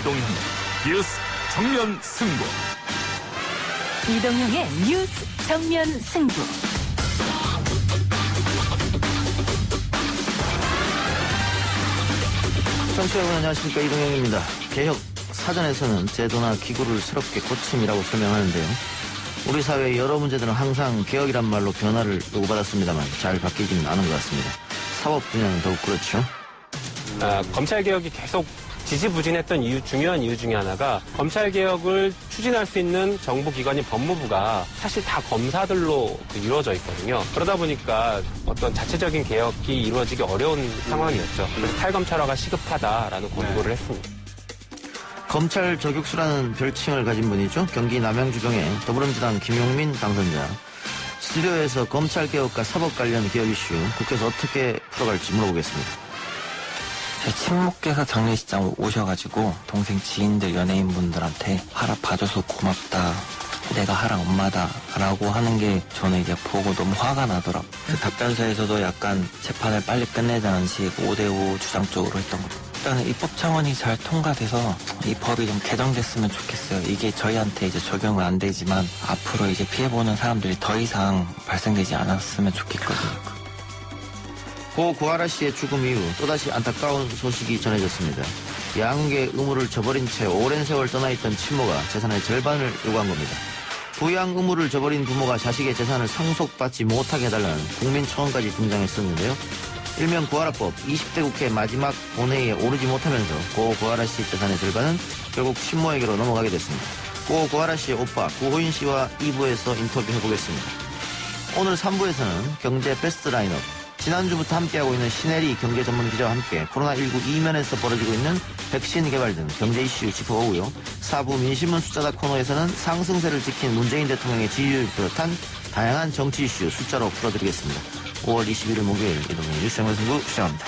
이동형 뉴스 정면 승부. 이동형의 뉴스 정면 승부. 청취자 여러분 안녕하십니까, 이동형입니다. 개혁 사전에서는 제도나 기구를 새롭게 고침이라고 설명하는데요. 우리 사회의 여러 문제들은 항상 개혁이란 말로 변화를 요구받았습니다만 잘 바뀌지는 않은 것 같습니다. 사법 분야는 더욱 그렇죠. 검찰개혁이 계속 지지부진했던 중요한 이유 중에 하나가 검찰개혁을 추진할 수 있는 정부기관인 법무부가 사실 다 검사들로 이루어져 있거든요. 그러다 보니까 어떤 자체적인 개혁이 이루어지기 어려운 상황이었죠. 그래서 탈검찰화가 시급하다라는 권고를 했습니다. 검찰 저격수라는 별칭을 가진 분이죠. 경기 남양주병의 더불어민주당 김용민 당선자. 스튜디오에서 검찰개혁과 사법 관련 개혁 이슈 국회에서 어떻게 풀어갈지 물어보겠습니다. 제 친목께서 장례식장 오셔가지고 동생 지인들 연예인분들한테 하라 봐줘서 고맙다, 내가 하랑 엄마다 라고 하는 게 저는 이제 보고 너무 화가 나더라고요. 그 답변서에서도 약간 재판을 빨리 끝내자는 식 5대5 주장 쪽으로 했던 거죠. 일단은 입법 차원이 잘 통과돼서 이 법이 좀 개정됐으면 좋겠어요. 이게 저희한테 이제 적용은 안 되지만 앞으로 이제 피해보는 사람들이 더 이상 발생되지 않았으면 좋겠거든요. 고 구하라 씨의 죽음 이후 또다시 안타까운 소식이 전해졌습니다. 양육의 의무를 저버린 채 오랜 세월 떠나있던 친모가 재산의 절반을 요구한 겁니다. 부양 의무를 저버린 부모가 자식의 재산을 상속받지 못하게 해달라는 국민청원까지 등장했었는데요. 일명 구하라법 20대 국회 마지막 본회의에 오르지 못하면서 고 구하라 씨 재산의 절반은 결국 친모에게로 넘어가게 됐습니다. 고 구하라 씨의 오빠 구호인 씨와 2부에서 인터뷰해보겠습니다. 오늘 3부에서는 경제 베스트 라인업, 지난주부터 함께하고 있는 신혜리 경제 전문 기자와 함께 코로나19 이면에서 벌어지고 있는 백신 개발 등 경제 이슈 짚어보고요. 4부 민신문 숫자다 코너에서는 상승세를 지킨 문재인 대통령의 지지율을 비롯한 다양한 정치 이슈 숫자로 풀어드리겠습니다. 5월 21일 목요일 이동의 뉴스 정면 승부 시작합니다.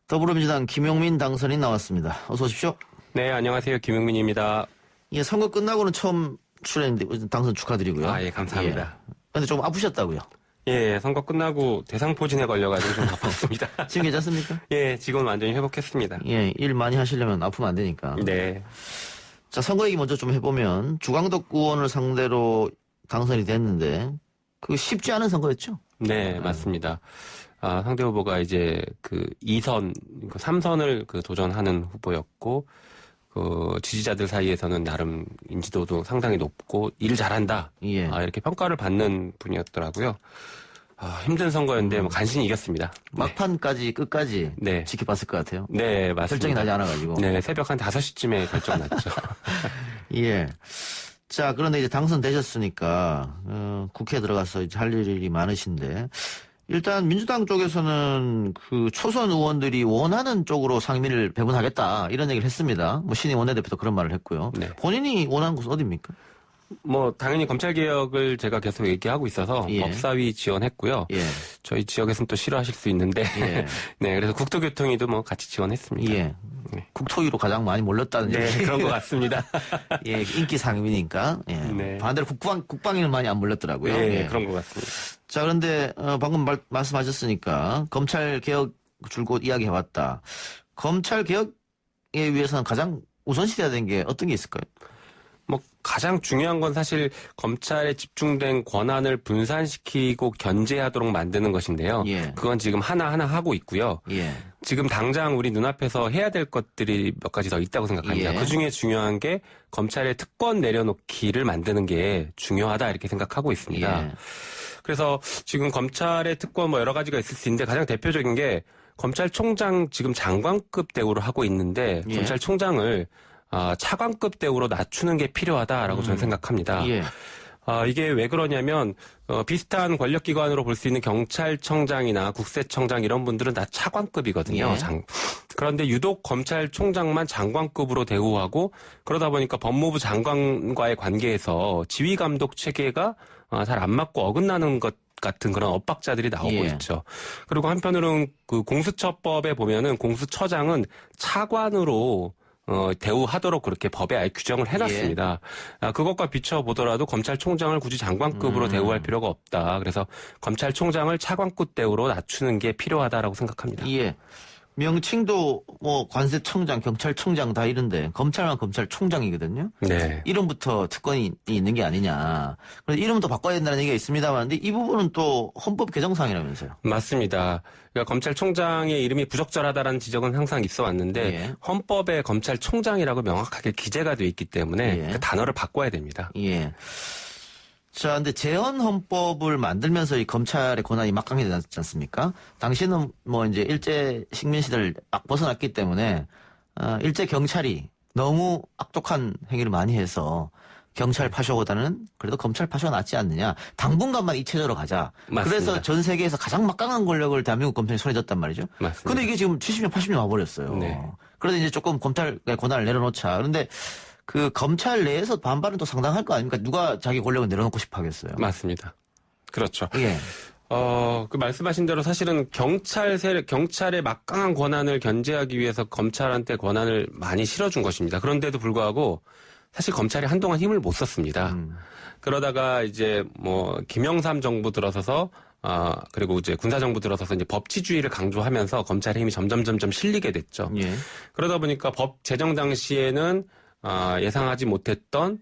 더불어민주당 김용민 당선인 나왔습니다. 어서 오십시오. 네, 안녕하세요. 김용민입니다. 예, 선거 끝나고는 처음 출연인데 당선 축하드리고요. 예, 감사합니다. 그런데 좀 아프셨다고요? 예, 선거 끝나고 대상포진에 걸려가지고 좀 바빴습니다. 지금 괜찮습니까? 예, 지금은 완전히 회복했습니다. 예, 일 많이 하시려면 아프면 안 되니까. 네. 자, 선거 얘기 먼저 좀 해보면 주광덕 의원을 상대로 당선이 됐는데 그거 쉽지 않은 선거였죠? 네, 맞습니다. 상대 후보가 이제 2선, 3선을 도전하는 후보였고, 지지자들 사이에서는 나름 인지도도 상당히 높고, 일 잘한다. 예. 이렇게 평가를 받는 분이었더라고요. 힘든 선거였는데, 간신히 이겼습니다. 막판까지, 끝까지. 네. 지켜봤을 것 같아요. 네, 맞습니다. 결정이 나지 않아가지고. 네, 새벽 한 5시쯤에 결정 났죠. 예. 자, 그런데 이제 당선되셨으니까, 국회에 들어가서 이제 할 일이 많으신데, 일단 민주당 쪽에서는 초선 의원들이 원하는 쪽으로 상임위를 배분하겠다 이런 얘기를 했습니다. 신임 원내대표도 그런 말을 했고요. 네. 본인이 원하는 곳은 어디입니까? 당연히 검찰개혁을 제가 계속 얘기하고 있어서 예. 법사위 지원했고요. 예. 저희 지역에서는 또 싫어하실 수 있는데. 예. 네, 그래서 국토교통위도 같이 지원했습니다. 예. 네. 국토위로 가장 많이 몰렸다는 네, 얘기. 그런 것 같습니다. 예, 인기 상임위니까. 예. 네. 반대로 국방위는 많이 안 몰렸더라고요. 네, 예. 그런 것 같습니다. 자, 그런데 방금 말씀하셨으니까 검찰 개혁 줄곧 이야기해왔다. 검찰 개혁에 위해서는 가장 우선시돼야 되는 게 어떤 게 있을까요? 가장 중요한 건 사실 검찰에 집중된 권한을 분산시키고 견제하도록 만드는 것인데요. 예. 그건 지금 하나하나 하고 있고요. 예. 지금 당장 우리 눈앞에서 해야 될 것들이 몇 가지 더 있다고 생각합니다. 예. 그중에 중요한 게 검찰의 특권 내려놓기를 만드는 게 중요하다 이렇게 생각하고 있습니다. 예. 그래서 지금 검찰의 특권 여러 가지가 있을 수 있는데 가장 대표적인 게 검찰총장 지금 장관급 대우로 하고 있는데 예. 검찰총장을 차관급 대우로 낮추는 게 필요하다라고 저는 생각합니다. 예. 이게 왜 그러냐면 비슷한 권력기관으로 볼 수 있는 경찰청장이나 국세청장 이런 분들은 다 차관급이거든요. 예. 그런데 유독 검찰총장만 장관급으로 대우하고 그러다 보니까 법무부 장관과의 관계에서 지휘감독 체계가 잘 안 맞고 어긋나는 것 같은 그런 엇박자들이 나오고 예. 있죠. 그리고 한편으로는 그 공수처법에 보면은 공수처장은 차관으로 대우하도록 그렇게 법에 아예 규정을 해놨습니다. 그것과 비춰보더라도 검찰총장을 굳이 장관급으로 대우할 필요가 없다. 그래서 검찰총장을 차관급 대우로 낮추는 게 필요하다라고 생각합니다. 예. 명칭도 뭐 관세청장, 경찰청장 다 이런데 검찰만 검찰총장이거든요. 네. 이름부터 특권이 있는 게 아니냐. 그래서 이름도 바꿔야 된다는 얘기가 있습니다만, 근데 이 부분은 또 헌법 개정상이라면서요. 맞습니다. 그러니까 검찰총장의 이름이 부적절하다라는 지적은 항상 있어 왔는데 예. 헌법에 검찰총장이라고 명확하게 기재가 돼 있기 때문에 예. 그 단어를 바꿔야 됩니다. 예. 자, 근데 재헌헌법을 만들면서 이 검찰의 권한이 막강해졌지 않습니까? 당시는 뭐 이제 일제 식민 시대를 막 벗어났기 때문에 일제 경찰이 너무 악독한 행위를 많이 해서 경찰 파쇼보다는 그래도 검찰 파쇼가 낫지 않느냐. 당분간만 이 체제로 가자. 맞습니다. 그래서 전 세계에서 가장 막강한 권력을 대한민국 검찰이 손에 졌단 말이죠. 맞습니다. 근데 이게 지금 70년, 80년 와버렸어요. 네. 그래서 이제 조금 검찰의 권한을 내려놓자. 그런데 그 검찰 내에서 반발은 또 상당할 거 아닙니까? 누가 자기 권력을 내려놓고 싶어 하겠어요. 맞습니다. 그렇죠. 예. 그 말씀하신 대로 사실은 경찰의 막강한 권한을 견제하기 위해서 검찰한테 권한을 많이 실어준 것입니다. 그런데도 불구하고 사실 검찰이 한동안 힘을 못 썼습니다. 그러다가 이제 뭐 김영삼 정부 들어서서 그리고 이제 군사정부 들어서서 이제 법치주의를 강조하면서 검찰의 힘이 점점 실리게 됐죠. 예. 그러다 보니까 법 제정 당시에는 예상하지 못했던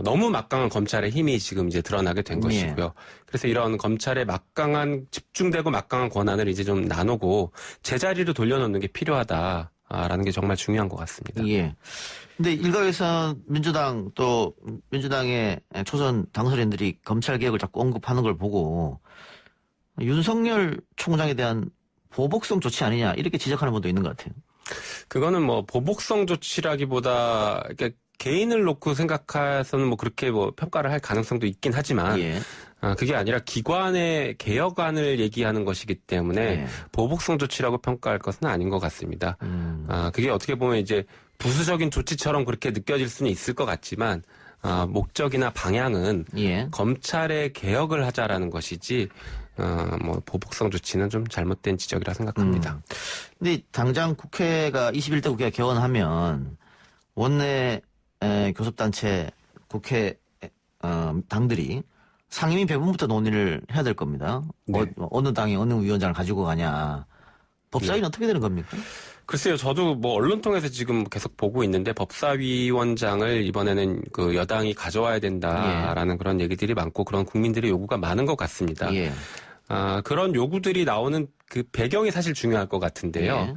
너무 막강한 검찰의 힘이 지금 이제 드러나게 된 것이고요. 그래서 이런 검찰의 집중되고 막강한 권한을 이제 좀 나누고 제자리로 돌려놓는 게 필요하다라는 게 정말 중요한 것 같습니다. 예. 근데 일각에서 민주당 또 민주당의 초선 당선인들이 검찰 개혁을 자꾸 언급하는 걸 보고 윤석열 총장에 대한 보복성 조치 아니냐 이렇게 지적하는 분도 있는 것 같아요. 그거는 뭐 보복성 조치라기보다 개인을 놓고 생각해서는 뭐 그렇게 뭐 평가를 할 가능성도 있긴 하지만 예. 그게 아니라 기관의 개혁안을 얘기하는 것이기 때문에 예. 보복성 조치라고 평가할 것은 아닌 것 같습니다. 그게 어떻게 보면 이제 부수적인 조치처럼 그렇게 느껴질 수는 있을 것 같지만 목적이나 방향은 예. 검찰의 개혁을 하자라는 것이지 뭐 보복성 조치는 좀 잘못된 지적이라 생각합니다. 근데 당장 국회가 21대 국회가 개원하면 원내 교섭단체 국회 당들이 상임위 배분부터 논의를 해야 될 겁니다. 네. 어느 당이 어느 위원장을 가지고 가냐. 법사위는 어떻게 되는 겁니까? 글쎄요, 저도 뭐 언론 통해서 지금 계속 보고 있는데 법사위원장을 이번에는 그 여당이 가져와야 된다라는 그런 얘기들이 많고 그런 국민들의 요구가 많은 것 같습니다. 예. 그런 요구들이 나오는 그 배경이 사실 중요할 것 같은데요. 예.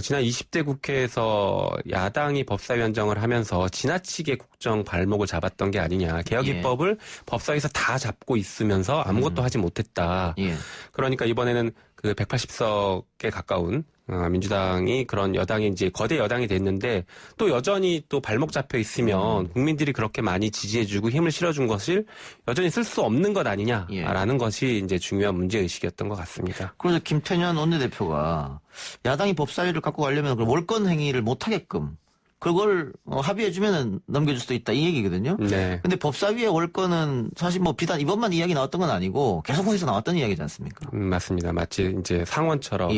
지난 20대 국회에서 야당이 법사위원장을 하면서 지나치게 국정 발목을 잡았던 게 아니냐. 개혁 입법을 법사위에서 다 잡고 있으면서 아무것도 하지 못했다. 예. 그러니까 이번에는 그 180석에 가까운 민주당이 그런 여당이 이제 거대 여당이 됐는데 또 여전히 또 발목 잡혀 있으면 국민들이 그렇게 많이 지지해주고 힘을 실어준 것을 여전히 쓸 수 없는 것 아니냐라는 것이 이제 중요한 문제의식이었던 것 같습니다. 그래서 김태년 원내대표가 야당이 법사위를 갖고 가려면 그 월권 행위를 못하게끔 그걸 합의해주면 넘겨줄 수도 있다 이 얘기거든요. 네. 근데 법사위의 월권은 사실 뭐 비단 이번만 이야기 나왔던 건 아니고 계속해서 나왔던 이야기지 않습니까? 맞습니다. 마치 이제 상원처럼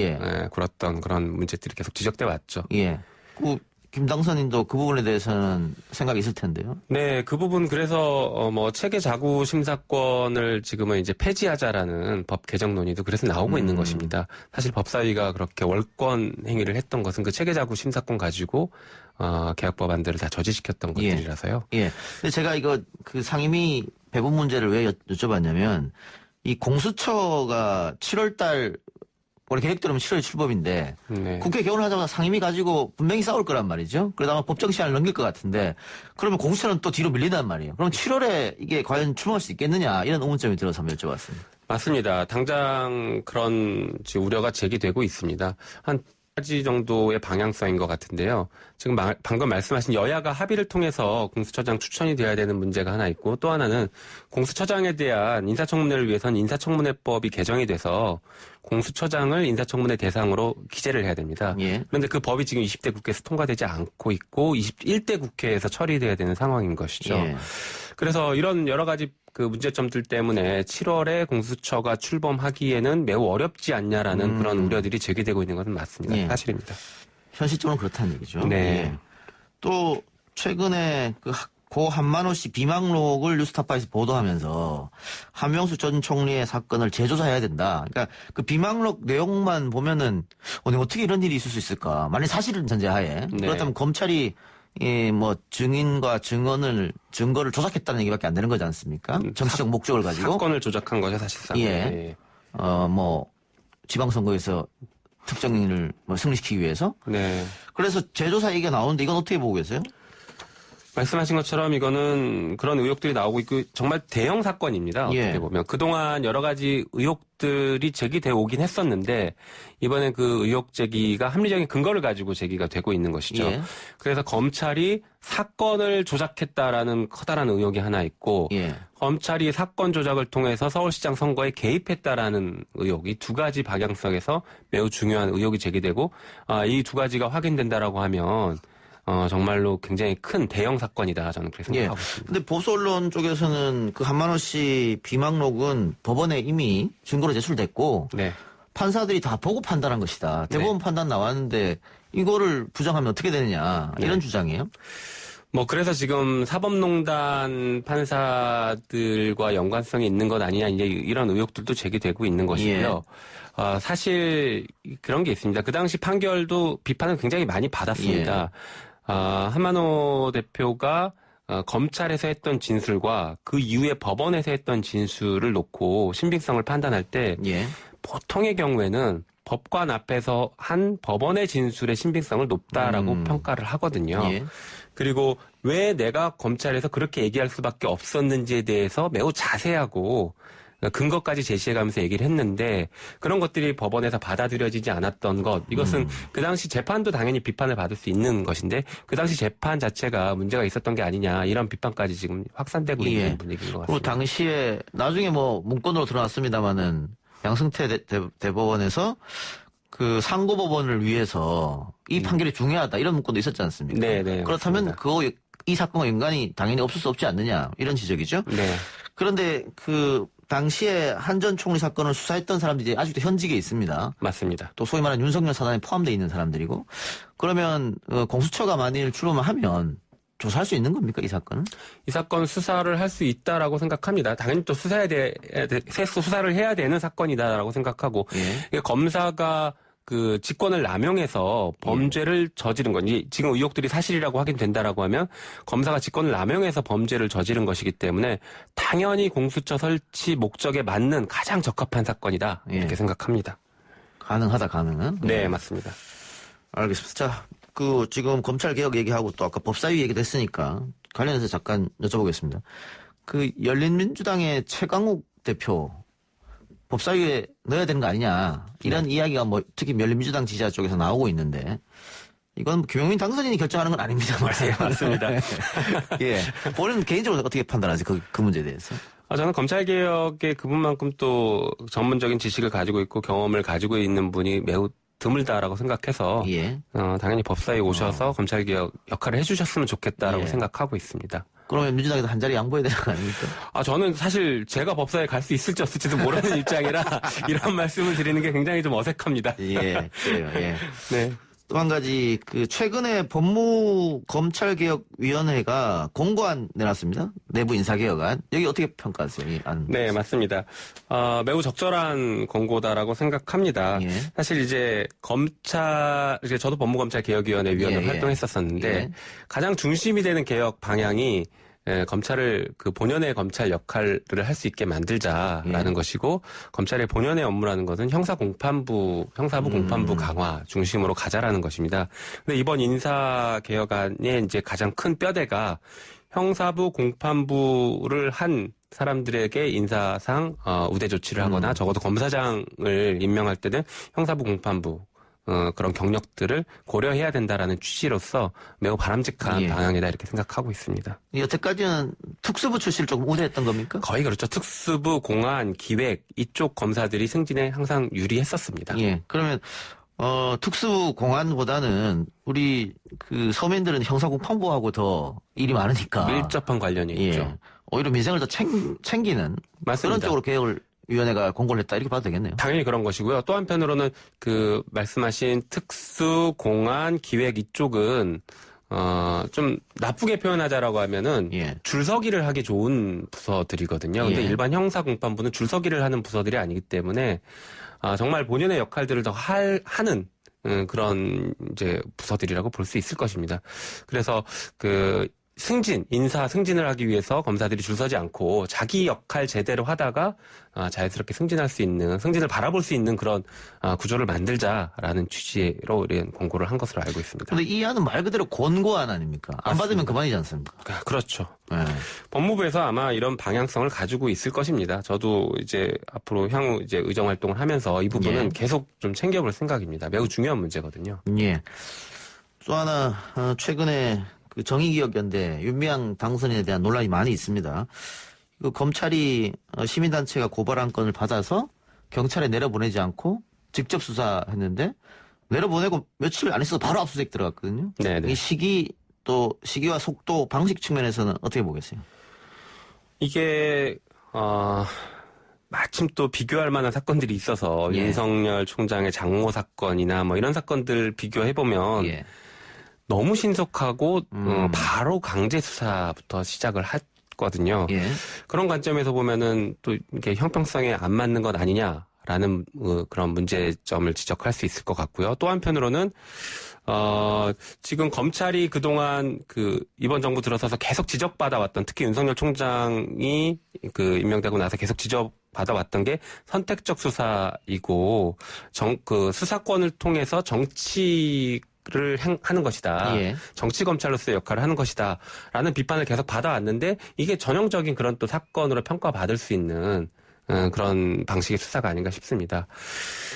굴었던 그런 문제들이 계속 지적돼 왔죠. 예. 김 당선인도 그 부분에 대해서는 생각이 있을 텐데요. 네, 그 부분 그래서 뭐 체계 자구 심사권을 지금은 이제 폐지하자라는 법 개정 논의도 그래서 나오고 있는 것입니다. 사실 법사위가 그렇게 월권 행위를 했던 것은 그 체계 자구 심사권 가지고 개혁 법안들을 다 저지시켰던 것들이라서요. 예. 근데 제가 이거 그 상임위 배분 문제를 왜 여쭤봤냐면 이 공수처가 7월달 원래 계획대로면 7월 출범인데 국회 개원하자마자 상임위 가지고 분명히 싸울 거란 말이죠. 그러다 아마 법정 시한을 넘길 것 같은데 그러면 공수처는 또 뒤로 밀린단 말이에요. 그럼 7월에 이게 과연 출범할 수 있겠느냐 이런 의문점이 들어서 한번 여쭤봤습니다. 맞습니다. 당장 그런 우려가 제기되고 있습니다. 한 가지 정도의 방향성인 것 같은데요. 지금 방금 말씀하신 여야가 합의를 통해서 공수처장 추천이 돼야 되는 문제가 하나 있고 또 하나는 공수처장에 대한 인사청문회를 위해서는 인사청문회법이 개정이 돼서 공수처장을 인사청문회 대상으로 기재를 해야 됩니다. 예. 그런데 그 법이 지금 20대 국회에서 통과되지 않고 있고 21대 국회에서 처리돼야 되는 상황인 것이죠. 예. 그래서 이런 여러 가지 그 문제점들 때문에 7월에 공수처가 출범하기에는 매우 어렵지 않냐라는 그런 우려들이 제기되고 있는 것은 맞습니다. 예. 사실입니다. 현실적으로 그렇다는 얘기죠. 네. 예. 또 최근에 고 한만호 씨 비망록을 뉴스타파에서 보도하면서 한명수 전 총리의 사건을 재조사해야 된다. 그러니까 그 비망록 내용만 보면은 어떻게 이런 일이 있을 수 있을까? 만약 사실은 전제하에 네. 그렇다면 검찰이 뭐 증인과 증거를 조작했다는 얘기밖에 안 되는 거지 않습니까? 정치적 목적을 가지고 사건을 조작한 거죠, 사실상. 예. 뭐 지방선거에서 특정인을 승리시키기 위해서. 네. 그래서 재조사 얘기가 나오는데 이건 어떻게 보고 계세요? 말씀하신 것처럼 이거는 그런 의혹들이 나오고 있고 정말 대형 사건입니다. 어떻게 예. 보면. 그동안 여러 가지 의혹들이 제기되어 오긴 했었는데 이번엔 그 의혹 제기가 합리적인 근거를 가지고 제기가 되고 있는 것이죠. 예. 그래서 검찰이 사건을 조작했다라는 커다란 의혹이 하나 있고 예. 검찰이 사건 조작을 통해서 서울시장 선거에 개입했다라는 의혹, 이 두 가지 방향성에서 매우 중요한 의혹이 제기되고 이 두 가지가 확인된다라고 하면 정말로 굉장히 큰 대형 사건이다. 저는 그렇게 생각하고 있습니다. 근데 보수 언론 쪽에서는 그 한만호 씨 비망록은 법원에 이미 증거로 제출됐고 네. 판사들이 다 보고 판단한 것이다. 대법원 판단 나왔는데 이거를 부정하면 어떻게 되느냐 이런 주장이에요. 뭐 그래서 지금 사법농단 판사들과 연관성이 있는 것 아니냐 이제 이런 의혹들도 제기되고 있는 것이고요. 사실 그런 게 있습니다. 그 당시 판결도 비판을 굉장히 많이 받았습니다. 한만호 대표가 검찰에서 했던 진술과 그 이후에 법원에서 했던 진술을 놓고 신빙성을 판단할 때 예. 보통의 경우에는 법관 앞에서 한 법원의 진술의 신빙성을 높다라고 평가를 하거든요. 예. 그리고 왜 내가 검찰에서 그렇게 얘기할 수밖에 없었는지에 대해서 매우 자세하고 근거까지 제시해가면서 얘기를 했는데 그런 것들이 법원에서 받아들여지지 않았던 것, 이것은 그 당시 재판도 당연히 비판을 받을 수 있는 것인데 그 당시 재판 자체가 문제가 있었던 게 아니냐 이런 비판까지 지금 확산되고 있는 분위기인 것 그리고 같습니다. 당시에 나중에 뭐 문건으로 드러났습니다마는 양승태 대법원에서 그 상고법원을 위해서 이 판결이 중요하다 이런 문건도 있었지 않습니까? 네, 네, 그렇다면 맞습니다. 이 사건과 연관이 당연히 없을 수 없지 않느냐 이런 지적이죠. 네. 그런데 그 당시에 한 전 총리 사건을 수사했던 사람들이 아직도 현직에 있습니다. 맞습니다. 또 소위 말하는 윤석열 사단에 포함되어 있는 사람들이고 그러면 공수처가 만일 출범하면 조사할 수 있는 겁니까 이 사건은? 이 사건 수사를 할 수 있다라고 생각합니다. 당연히 또 수사를 해야 되는 사건이다라고 생각하고 예. 검사가 그 직권을 남용해서 범죄를 저지른 건 지금 의혹들이 사실이라고 확인된다라고 하면 검사가 직권을 남용해서 범죄를 저지른 것이기 때문에 당연히 공수처 설치 목적에 맞는 가장 적합한 사건이다 이렇게 예. 생각합니다. 가능하다 가능은? 네, 맞습니다. 알겠습니다. 자, 그 지금 검찰 개혁 얘기하고 또 아까 법사위 얘기도 했으니까 관련해서 잠깐 여쭤보겠습니다. 그 열린민주당의 최강욱 대표 법사위에 넣어야 되는 거 아니냐 이런 이야기가 뭐 특히 열린민주당 지지자 쪽에서 나오고 있는데 이건 김용민 당선인이 결정하는 건 아닙니다 말이에요. 맞습니다. 예, 본인 개인적으로 어떻게 판단하세요? 그 문제에 대해서? 저는 검찰개혁의 그분만큼 또 전문적인 지식을 가지고 있고 경험을 가지고 있는 분이 매우 드물다라고 생각해서 예. 당연히 법사위에 오셔서 검찰개혁 역할을 해주셨으면 좋겠다라고 예. 생각하고 있습니다. 그러면 민주당에서 한 자리 양보해야 되는 거 아닙니까? 저는 사실 제가 법사위에 갈 수 있을지 없을지도 모르는 입장이라 이런 말씀을 드리는 게 굉장히 좀 어색합니다. 예, 그래요. 예. 네. 또 한 가지 그 최근에 법무검찰개혁위원회가 공고안 내놨습니다. 내부 인사개혁안. 여기 어떻게 평가하세요? 이 안. 네, 맞습니다. 매우 적절한 권고다라고 생각합니다. 예. 사실 이제 저도 법무검찰개혁위원회 위원으로 예, 예. 활동했었었는데 예. 가장 중심이 되는 개혁 방향이 검찰을 그 본연의 검찰 역할을 할 수 있게 만들자라는 것이고 검찰의 본연의 업무라는 것은 형사부 공판부 강화 중심으로 가자라는 것입니다. 근데 이번 인사 개혁안의 이제 가장 큰 뼈대가 형사부 공판부를 한 사람들에게 인사상 우대 조치를 하거나 적어도 검사장을 임명할 때는 형사부 공판부 그런 경력들을 고려해야 된다라는 취지로서 매우 바람직한 예. 방향이다 이렇게 생각하고 있습니다. 여태까지는 특수부 출신을 조금 우려했던 겁니까? 거의 그렇죠. 특수부, 공안, 기획 이쪽 검사들이 승진에 항상 유리했었습니다. 예. 그러면 특수부 공안보다는 우리 그 서민들은 형사국판부하고 더 일이 많으니까 밀접한 관련이 예. 있죠. 오히려 민생을 더 챙기는 맞습니다. 그런 쪽으로 개혁을 위원회가 공고를 했다 이렇게 봐도 되겠네요. 당연히 그런 것이고요. 또 한편으로는 그 말씀하신 특수, 공안, 기획 이쪽은 좀 나쁘게 표현하자라고 하면은 예. 줄서기를 하기 좋은 부서들이거든요. 근데 예. 일반 형사공판부는 줄서기를 하는 부서들이 아니기 때문에 정말 본연의 역할들을 더 하는 그런 이제 부서들이라고 볼 수 있을 것입니다. 그래서 그 인사 승진을 하기 위해서 검사들이 줄 서지 않고 자기 역할 제대로 하다가 자연스럽게 승진할 수 있는, 승진을 바라볼 수 있는 그런 구조를 만들자라는 취지로 이런 공고를 한 것으로 알고 있습니다. 그런데 이 안은 말 그대로 권고안 아닙니까? 안 받으면 그만이지 않습니까? 그렇죠. 예. 법무부에서 아마 이런 방향성을 가지고 있을 것입니다. 저도 이제 앞으로 향후 이제 의정 활동을 하면서 이 부분은 예. 계속 좀 챙겨볼 생각입니다. 매우 중요한 문제거든요. 예. 또 하나 최근에 그 정의기억연대 윤미향 당선인에 대한 논란이 많이 있습니다. 그 검찰이 시민단체가 고발한 건을 받아서 경찰에 내려보내지 않고 직접 수사했는데 내려보내고 며칠 안 있어서 바로 압수수색 들어갔거든요. 네네. 이 시기와 속도, 방식 측면에서는 어떻게 보겠어요? 이게 마침 또 비교할 만한 사건들이 있어서 예. 윤석열 총장의 장모 사건이나 뭐 이런 사건들 비교해 보면 예. 너무 너무 신속하고 바로 강제 수사부터 시작을 했거든요. 예. 그런 관점에서 보면은 또 이게 형평성에 안 맞는 것 아니냐라는 그런 문제점을 지적할 수 있을 것 같고요. 또 한편으로는 지금 검찰이 그동안 이번 정부 들어서서 계속 지적받아왔던, 특히 윤석열 총장이 임명되고 나서 계속 지적받아왔던 게 선택적 수사이고, 수사권을 통해서 정치를 하는 것이다. 예. 정치 검찰로서의 역할을 하는 것이다. 라는 비판을 계속 받아왔는데, 이게 전형적인 그런 또 사건으로 평가받을 수 있는 그런 방식의 수사가 아닌가 싶습니다.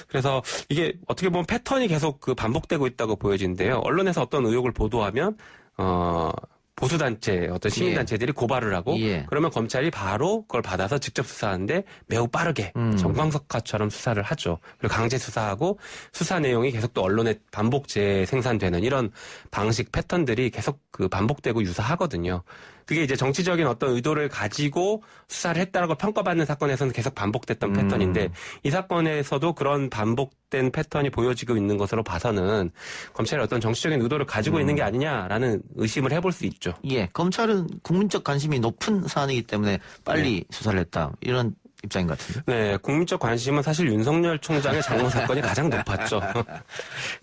그래서 이게 어떻게 보면 패턴이 계속 반복되고 있다고 보여지는데요. 언론에서 어떤 의혹을 보도하면 보수단체, 어떤 시민단체들이 고발을 하고 예. 그러면 검찰이 바로 그걸 받아서 직접 수사하는데 매우 빠르게 정광석화처럼 수사를 하죠. 그리고 강제 수사하고 수사 내용이 계속 또 언론에 반복 재생산되는 이런 방식 패턴들이 계속 반복되고 유사하거든요. 그게 이제 정치적인 어떤 의도를 가지고 수사를 했다라고 평가받는 사건에서는 계속 반복됐던 패턴인데 이 사건에서도 그런 반복된 패턴이 보여지고 있는 것으로 봐서는 검찰이 어떤 정치적인 의도를 가지고 있는 게 아니냐라는 의심을 해볼 수 있죠. 예. 검찰은 국민적 관심이 높은 사안이기 때문에 빨리 수사를 했다. 이런 입장인 것 같은데. 네, 국민적 관심은 사실 윤석열 총장의 장모 사건이 가장 높았죠.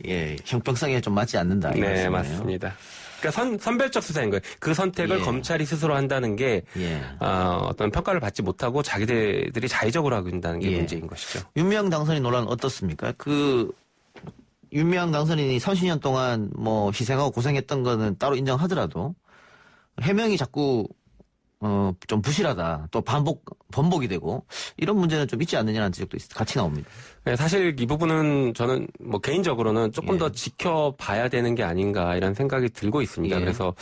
예. 형평성에 좀 맞지 않는다. 이 네, 말씀이네요. 맞습니다. 그러니까 선별적 수사인 거예요. 그 선택을 예. 검찰이 스스로 한다는 게 예. 어떤 평가를 받지 못하고 자기들이 자의적으로 하고 있다는 게 예. 문제인 것이죠. 윤미향 당선인 논란은 어떻습니까? 윤미향 당선인이 30년 동안 뭐 희생하고 고생했던 거는 따로 인정하더라도 해명이 자꾸 좀 부실하다. 또 번복이 되고 이런 문제는 좀 있지 않느냐는 지적도 같이 나옵니다. 네, 사실 이 부분은 저는 뭐 개인적으로는 조금 예. 더 지켜봐야 되는 게 아닌가 이런 생각이 들고 있습니다. 예. 그래서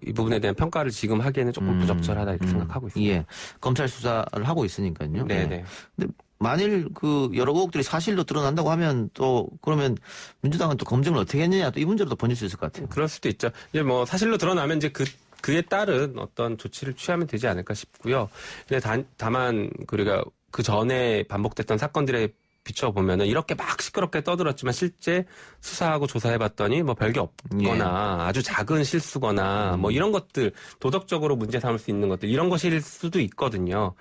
이 부분에 대한 평가를 지금 하기에는 조금 부적절하다 이렇게 생각하고 있습니다. 예. 검찰 수사를 하고 있으니까요. 네네. 예. 근데 만일 여러 의혹들이 사실로 드러난다고 하면 또 그러면 민주당은 또 검증을 어떻게 했느냐 또 이 문제로 또 번질 수 있을 것 같아요. 그럴 수도 있죠. 이제 뭐 사실로 드러나면 이제 그에 따른 어떤 조치를 취하면 되지 않을까 싶고요. 근데 다만 우리가 그 전에 반복됐던 사건들에 비춰보면은 이렇게 막 시끄럽게 떠들었지만 실제 수사하고 조사해봤더니 뭐 별게 없거나 아주 작은 실수거나 뭐 이런 것들 도덕적으로 문제 삼을 수 있는 것들 이런 것일 수도 있거든요.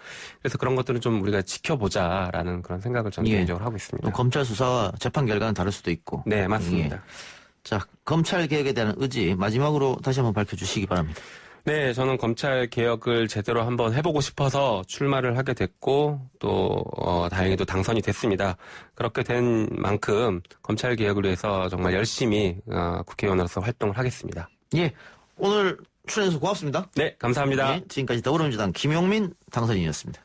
그래서 그런 것들은 좀 우리가 지켜보자라는 그런 생각을 저는 개인적으로 하고 있습니다. 또 검찰 수사와 재판 결과는 다를 수도 있고. 네, 맞습니다. 예. 자, 검찰 개혁에 대한 의지 마지막으로 다시 한번 밝혀주시기 바랍니다. 네, 저는 검찰 개혁을 제대로 한번 해보고 싶어서 출마를 하게 됐고 또 다행히도 당선이 됐습니다. 그렇게 된 만큼 검찰 개혁을 위해서 정말 열심히 국회의원으로서 활동을 하겠습니다. 예, 오늘 출연해서 고맙습니다. 네, 감사합니다. 예, 지금까지 더불어민주당 김용민 당선인이었습니다.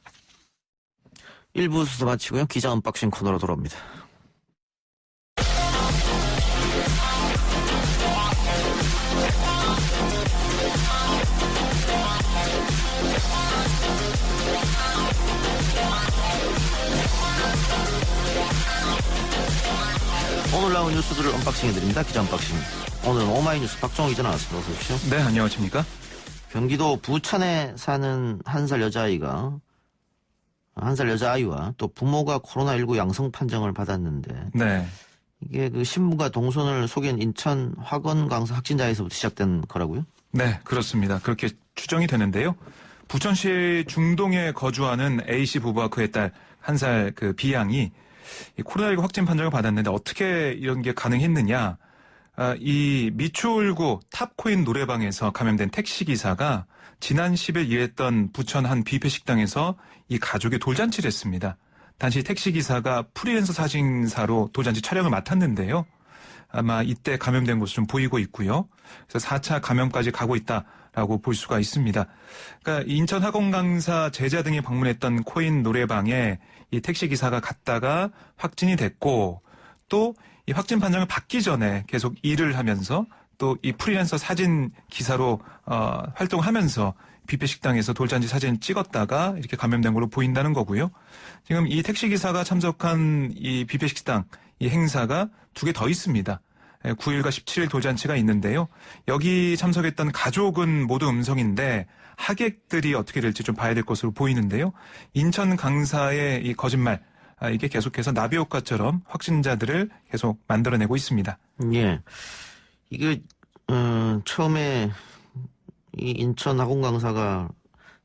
1부 수사 마치고요. 기자 언박싱 코너로 돌아옵니다. 오늘 나온 뉴스들을 언박싱해드립니다. 기자 언박싱. 오늘은 오마이뉴스 박정호 기자 나왔습니다. 어서 오십시오. 네, 안녕하십니까? 경기도 부천에 사는 한 살 여자아이와 또 부모가 코로나19 양성 판정을 받았는데 네. 이게 그 신분과 동선을 속인 인천 화건 강사 확진자에서부터 시작된 거라고요? 네, 그렇습니다. 그렇게 추정이 되는데요. 부천시 중동에 거주하는 A씨 부부와 그의 딸 한 살 그 B양이 이 코로나19 확진 판정을 받았는데 어떻게 이런 게 가능했느냐. 이 미추홀구 탑코인 노래방에서 감염된 택시기사가 지난 10일 일했던 부천 한 뷔페 식당에서 이 가족이 돌잔치를 했습니다. 당시 택시기사가 프리랜서 사진사로 돌잔치 촬영을 맡았는데요. 아마 이때 감염된 것으로 좀 보이고 있고요. 그래서 4차 감염까지 가고 있다라고 볼 수가 있습니다. 그러니까 인천 학원 강사 제자 등이 방문했던 코인 노래방에 이 택시기사가 갔다가 확진이 됐고 또 이 확진 판정을 받기 전에 계속 일을 하면서 또 이 프리랜서 사진 기사로 활동하면서 뷔페 식당에서 돌잔치 사진 찍었다가 이렇게 감염된 걸로 보인다는 거고요. 지금 이 택시기사가 참석한 이 뷔페 식당 이 행사가 2개 더 있습니다. 9일과 17일 돌잔치가 있는데요. 여기 참석했던 가족은 모두 음성인데 하객들이 어떻게 될지 좀 봐야 될 것으로 보이는데요. 인천 강사의 이 거짓말 이게 계속해서 나비 효과처럼 확진자들을 계속 만들어내고 있습니다. 예. 이게 처음에 이 인천 학원 강사가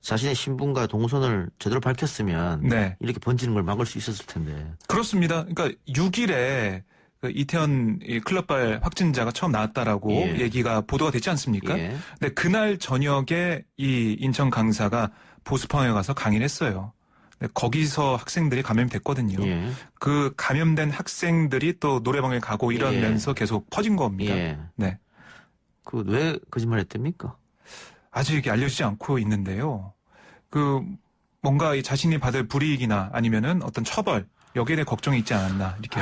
자신의 신분과 동선을 제대로 밝혔으면 네. 이렇게 번지는 걸 막을 수 있었을 텐데. 그렇습니다. 그러니까 6일에 그 이태원 이 클럽발 확진자가 처음 나왔다라고 예. 얘기가 보도가 됐지 않습니까? 예. 근데 그날 저녁에 이 인천 강사가 보스방에 가서 강의를 했어요. 근데 거기서 학생들이 감염됐거든요. 예. 그 감염된 학생들이 또 노래방에 가고 이러면서 계속 퍼진 겁니다. 예. 네. 그 왜 거짓말했답니까? 아직 알려지지 않고 있는데요. 그 뭔가 이 자신이 받을 불이익이나 아니면은 어떤 처벌 여기에 대해 걱정이 있지 않았나 이렇게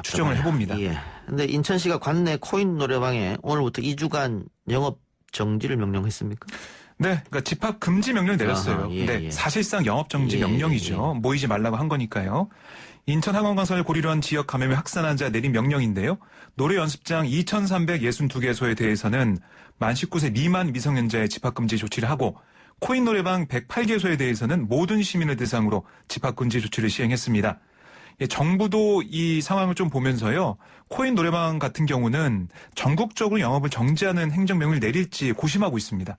추정을 해봅니다. 예. 근데 인천시가 관내 코인 노래방에 오늘부터 2주간 영업 정지를 명령했습니까? 네, 그러니까 집합 금지 명령을 내렸어요. 아하, 예, 근데 예. 사실상 영업 정지 예, 명령이죠. 모이지 말라고 한 거니까요. 인천 항원강사를 고리로 한 지역 감염에 확산한 자 내린 명령인데요. 노래 연습장 2,362개소에 대해서는 만 19세 미만 미성년자의 집합금지 조치를 하고 코인 노래방 108개소에 대해서는 모든 시민을 대상으로 집합금지 조치를 시행했습니다. 정부도 이 상황을 좀 보면서요. 코인 노래방 같은 경우는 전국적으로 영업을 정지하는 행정명을 내릴지 고심하고 있습니다.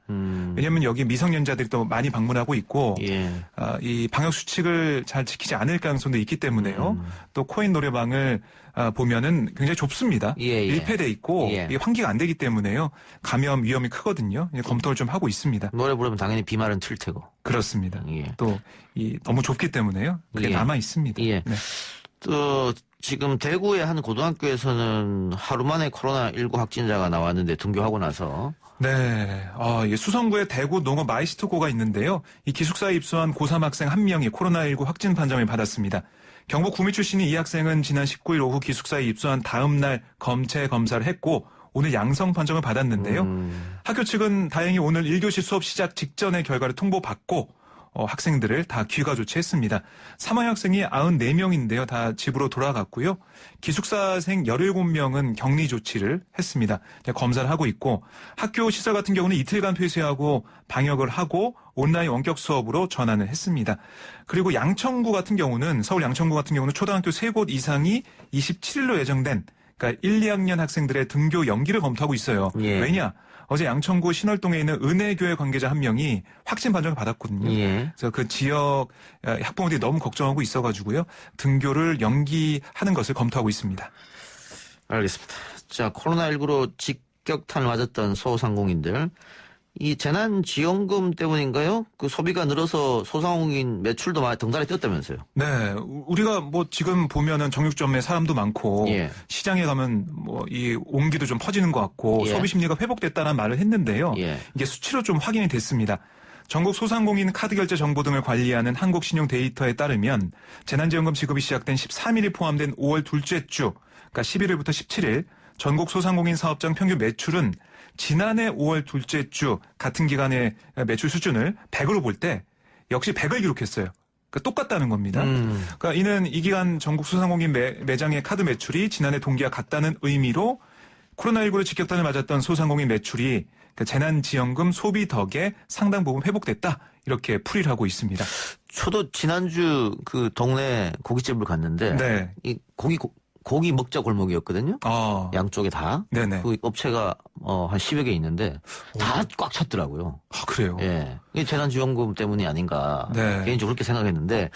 왜냐하면 여기 미성년자들이 또 많이 방문하고 있고 예. 이 방역 수칙을 잘 지키지 않을 가능성도 있기 때문에요. 또 코인 노래방을 보면은 굉장히 좁습니다. 예. 밀폐돼 있고 예. 이게 환기가 안 되기 때문에요. 감염 위험이 크거든요. 검토를 좀 하고 있습니다. 노래 부르면 당연히 비말은 틀 테고. 그렇습니다. 예. 또 너무 좁기 때문에요. 그게 예. 남아 있습니다. 예. 네. 또 지금 대구의 한 고등학교에서는 하루 만에 코로나19 확진자가 나왔는데 등교하고 나서 네. 이 수성구의 대구 농업 마이스터고가 있는데요. 이 기숙사에 입소한 고3 학생 한 명이 코로나19 확진 판정을 받았습니다. 경북 구미 출신인 이 학생은 지난 19일 오후 기숙사에 입소한 다음 날 검체 검사를 했고 오늘 양성 판정을 받았는데요. 학교 측은 다행히 오늘 1교시 수업 시작 직전의 결과를 통보받고 학생들을 다 귀가 조치했습니다. 사망 학생이 94명인데요. 다 집으로 돌아갔고요. 기숙사생 17명은 격리 조치를 했습니다. 검사를 하고 있고 학교 시설 같은 경우는 이틀간 폐쇄하고 방역을 하고 온라인 원격 수업으로 전환을 했습니다. 그리고 양천구 같은 경우는 서울 양천구 같은 경우는 초등학교 3곳 이상이 27일로 예정된 그러니까 1, 2학년 학생들의 등교 연기를 검토하고 있어요. 예. 왜냐? 어제 양천구 신월동에 있는 은혜교회 관계자 한 명이 확진 판정을 받았거든요. 예. 그래서 그 지역 학부모들이 너무 걱정하고 있어가지고요. 등교를 연기하는 것을 검토하고 있습니다. 알겠습니다. 자, 코로나19로 직격탄을 맞았던 소상공인들. 이 재난지원금 때문인가요? 그 소비가 늘어서 소상공인 매출도 덩달아 뛰었다면서요? 네, 우리가 뭐 지금 보면은 정육점에 사람도 많고 예. 시장에 가면 뭐 이 온기도 좀 퍼지는 것 같고 예. 소비 심리가 회복됐다는 말을 했는데요. 예. 이게 수치로 좀 확인이 됐습니다. 전국 소상공인 카드결제 정보 등을 관리하는 한국신용데이터에 따르면 재난지원금 지급이 시작된 13일이 포함된 5월 둘째 주, 그러니까 11일부터 17일 전국 소상공인 사업장 평균 매출은 지난해 5월 둘째 주 같은 기간의 매출 수준을 100으로 볼 때 역시 100을 기록했어요. 똑같다는 겁니다. 그러니까 이는 이 기간 전국 소상공인 매장의 카드 매출이 지난해 동기와 같다는 의미로 코로나19로 직격탄을 맞았던 소상공인 매출이 재난지원금 소비 덕에 상당 부분 회복됐다. 이렇게 풀이를 하고 있습니다. 저도 지난주 그 동네 고깃집을 갔는데 네. 이 고기 먹자 골목이었거든요. 양쪽에 다. 네네. 그 업체가 한 10여 개 있는데 다 꽉 찼더라고요. 아, 그래요? 예. 이게 재난지원금 때문이 아닌가. 네. 개인적으로 그렇게 생각했는데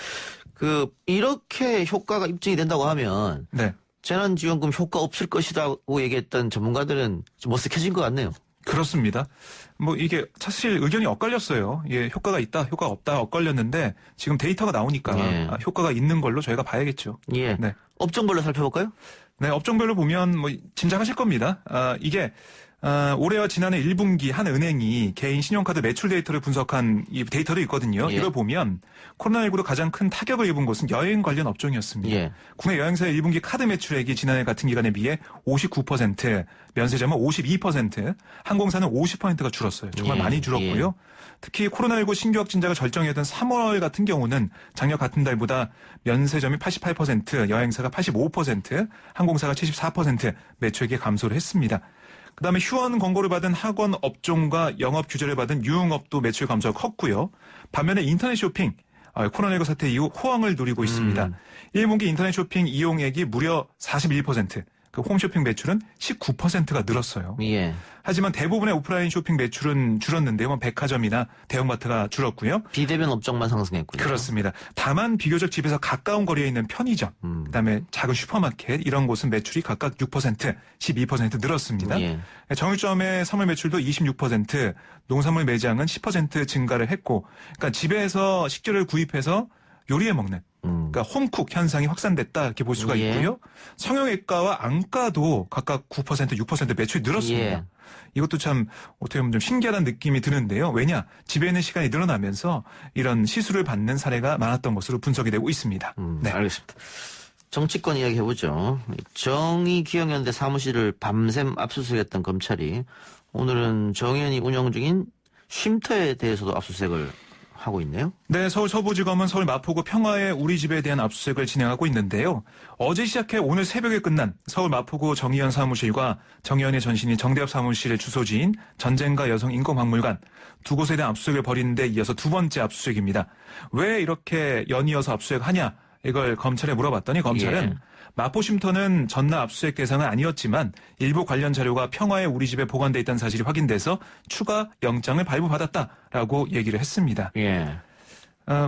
이렇게 효과가 입증이 된다고 하면 네. 재난지원금 효과 없을 것이라고 얘기했던 전문가들은 좀 머쓱해진 것 같네요. 그렇습니다. 뭐 이게 사실 의견이 엇갈렸어요. 예, 효과가 있다, 효과가 없다 엇갈렸는데 지금 데이터가 나오니까 예. 효과가 있는 걸로 저희가 봐야겠죠. 예. 네. 업종별로 살펴볼까요? 네, 업종별로 보면 뭐 짐작하실 겁니다. 이게 올해와 지난해 1분기 한 은행이 개인 신용카드 매출 데이터를 분석한 이 데이터도 있거든요. 예. 이걸 보면 코로나19로 가장 큰 타격을 입은 곳은 여행 관련 업종이었습니다. 예. 국내 여행사의 1분기 카드 매출액이 지난해 같은 기간에 비해 59%, 면세점은 52%, 항공사는 50%가 줄었어요. 정말 예. 많이 줄었고요. 예. 특히 코로나19 신규 확진자가 절정이었던 3월 같은 경우는 작년 같은 달보다 면세점이 88%, 여행사가 85%, 항공사가 74% 매출액이 감소를 했습니다. 그다음에 후원 권고를 받은 학원 업종과 영업 규제를 받은 유흥업도 매출 감소가 컸고요. 반면에 인터넷 쇼핑, 코로나19 사태 이후 호황을 누리고 있습니다. 1분기 인터넷 쇼핑 이용액이 무려 41%, 그 홈쇼핑 매출은 19%가 늘었어요. 예. 하지만 대부분의 오프라인 쇼핑 매출은 줄었는데요. 뭐 백화점이나 대형마트가 줄었고요. 비대면 업종만 상승했군요. 그렇습니다. 다만 비교적 집에서 가까운 거리에 있는 편의점, 그다음에 작은 슈퍼마켓 이런 곳은 매출이 각각 6%, 12% 늘었습니다. 예. 정육점의 선물 매출도 26%, 농산물 매장은 10% 증가를 했고, 그러니까 집에서 식재료를 구입해서 요리해 먹는, 그러니까 홈쿡 현상이 확산됐다 이렇게 볼 수가 예. 있고요. 성형외과와 안과도 각각 9%, 6% 매출이 늘었습니다. 예. 이것도 참 어떻게 보면 좀 신기하다는 느낌이 드는데요. 왜냐? 집에 있는 시간이 늘어나면서 이런 시술을 받는 사례가 많았던 것으로 분석이 되고 있습니다. 네, 알겠습니다. 정치권 이야기 해보죠. 정의기억연대 사무실을 밤샘 압수수색했던 검찰이 오늘은 정 의원이 운영 중인 쉼터에 대해서도 압수수색을 하고 있네요. 네, 서울 서부지검은 서울 마포구 평화의 우리 집에 대한 압수수색을 진행하고 있는데요. 어제 시작해 오늘 새벽에 끝난 서울 마포구 정 의원 사무실과 정 의원의 전신인 정대협 사무실의 주소지인 전쟁과 여성인권박물관 두 곳에 대한 압수수색을 벌이는 데 이어서 두 번째 압수수색입니다. 왜 이렇게 연이어서 압수수색하냐? 이걸 검찰에 물어봤더니 검찰은 예. 마포 쉼터는 전날 압수수색 대상은 아니었지만 일부 관련 자료가 평화의 우리 집에 보관돼 있다는 사실이 확인돼서 추가 영장을 발부받았다라고 얘기를 했습니다. 예.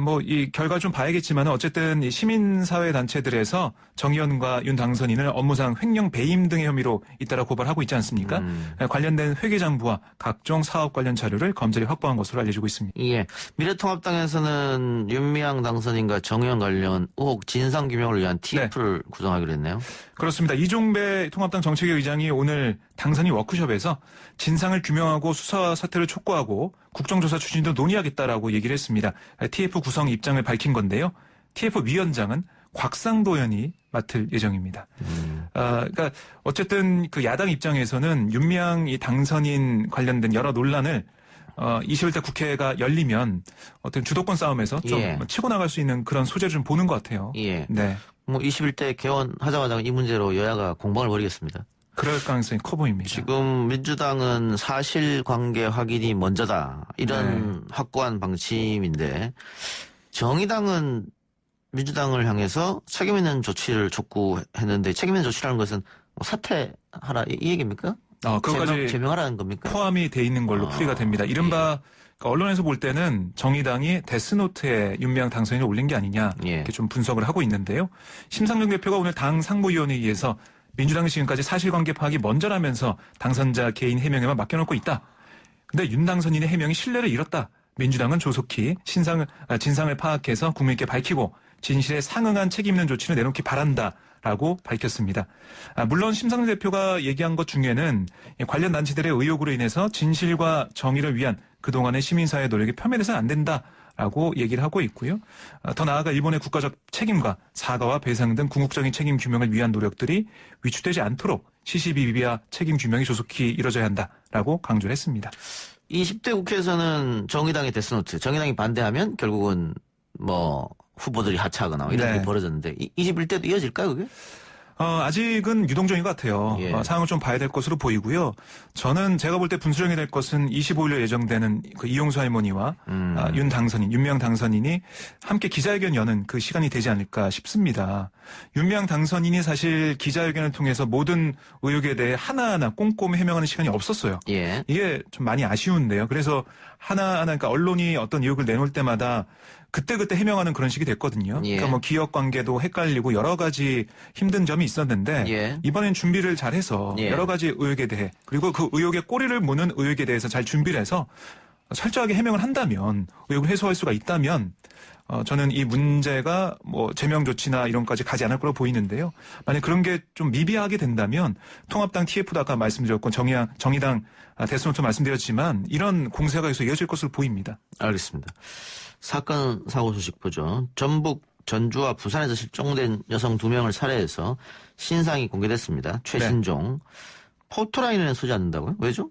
뭐 이 결과 좀 봐야겠지만 어쨌든 이 시민사회 단체들에서 정 의원과 윤 당선인을 업무상 횡령 배임 등의 혐의로 잇따라 고발하고 있지 않습니까? 관련된 회계장부와 각종 사업 관련 자료를 검찰이 확보한 것으로 알려지고 있습니다. 예. 미래통합당에서는 윤미향 당선인과 정 의원 관련 의혹 진상규명을 위한 TF를 구성하기로 했네요. 그렇습니다. 이종배 통합당 정책위 의장이 오늘 당선인 워크숍에서 진상을 규명하고 수사 사태를 촉구하고 국정조사 추진도 논의하겠다라고 얘기를 했습니다. TF 구성 입장을 밝힌 건데요. TF 위원장은 곽상도 의원이 맡을 예정입니다. 그러니까 어쨌든 그 야당 입장에서는 윤미향 이 당선인 관련된 여러 논란을 21대 국회가 열리면 어떤 주도권 싸움에서 좀 예. 치고 나갈 수 있는 그런 소재를 좀 보는 것 같아요. 예. 네. 뭐 21대 개원하자마자 이 문제로 여야가 공방을 벌이겠습니다. 그럴 가능성이 커 보입니다. 지금 민주당은 사실관계 확인이 먼저다. 이런 확고한 방침인데 정의당은 민주당을 향해서 책임 있는 조치를 촉구했는데 책임 있는 조치라는 것은 뭐 사퇴하라 이 얘기입니까? 그것까지 제명하라는 겁니까? 포함이 돼 있는 걸로 풀이가 됩니다. 이른바 그러니까 언론에서 볼 때는 정의당이 데스노트에 윤미향 당선인을 올린 게 아니냐 이렇게 좀 분석을 하고 있는데요. 심상정 대표가 오늘 당 상무위원회의에서 민주당은 지금까지 사실관계 파악이 먼저라면서 당선자 개인 해명에만 맡겨놓고 있다. 근데 윤 당선인의 해명이 신뢰를 잃었다. 민주당은 조속히 진상을 파악해서 국민께 밝히고 진실에 상응한 책임 있는 조치를 내놓기 바란다라고 밝혔습니다. 물론 심상정 대표가 얘기한 것 중에는 관련 단체들의 의혹으로 인해서 진실과 정의를 위한 그동안의 시민사회 노력이 폄훼돼서는 안 된다라고 얘기를 하고 있고요. 더 나아가 일본의 국가적 책임과 사과와 배상 등 궁극적인 책임 규명을 위한 노력들이 위축되지 않도록 시시비비와 책임 규명이 조속히 이뤄져야 한다라고 강조를 했습니다. 20대 국회에서는 정의당의 데스노트, 정의당이 반대하면 결국은 뭐 후보들이 하차하거나 이런 네. 일이 벌어졌는데 21대도 이어질까요, 그게? 아직은 유동적인 것 같아요. 예. 상황을 좀 봐야 될 것으로 보이고요. 저는 제가 볼 때 분수령이 될 것은 25일로 예정되는 그 이용수 할머니와 윤명 당선인이 함께 기자회견 여는 그 시간이 되지 않을까 싶습니다. 윤명 당선인이 사실 기자회견을 통해서 모든 의혹에 대해 하나하나 꼼꼼히 해명하는 시간이 없었어요. 예. 이게 좀 많이 아쉬운데요. 그래서 하나하나 그러니까 언론이 어떤 의혹을 내놓을 때마다 그때그때 해명하는 그런 식이 됐거든요. 예. 그러니까 뭐 기업 관계도 헷갈리고 여러 가지 힘든 점이 있었는데 예. 이번엔 준비를 잘해서 예. 여러 가지 의혹에 대해 그리고 그 의혹의 꼬리를 무는 의혹에 대해서 잘 준비를 해서 철저하게 해명을 한다면 의혹을 해소할 수가 있다면 저는 이 문제가 뭐 제명 조치나 이런 까지 가지 않을 거로 보이는데요. 만약 그런 게 좀 미비하게 된다면 통합당 TF도 아까 말씀드렸고 정의당 대선호도 말씀드렸지만 이런 공세가 계속 이어질 것으로 보입니다. 알겠습니다. 사건 사고 소식 보죠. 전북 전주와 부산에서 실종된 여성 2명을 살해해서 신상이 공개됐습니다. 최신종. 포토라인에는 서지 않는다고요? 왜죠?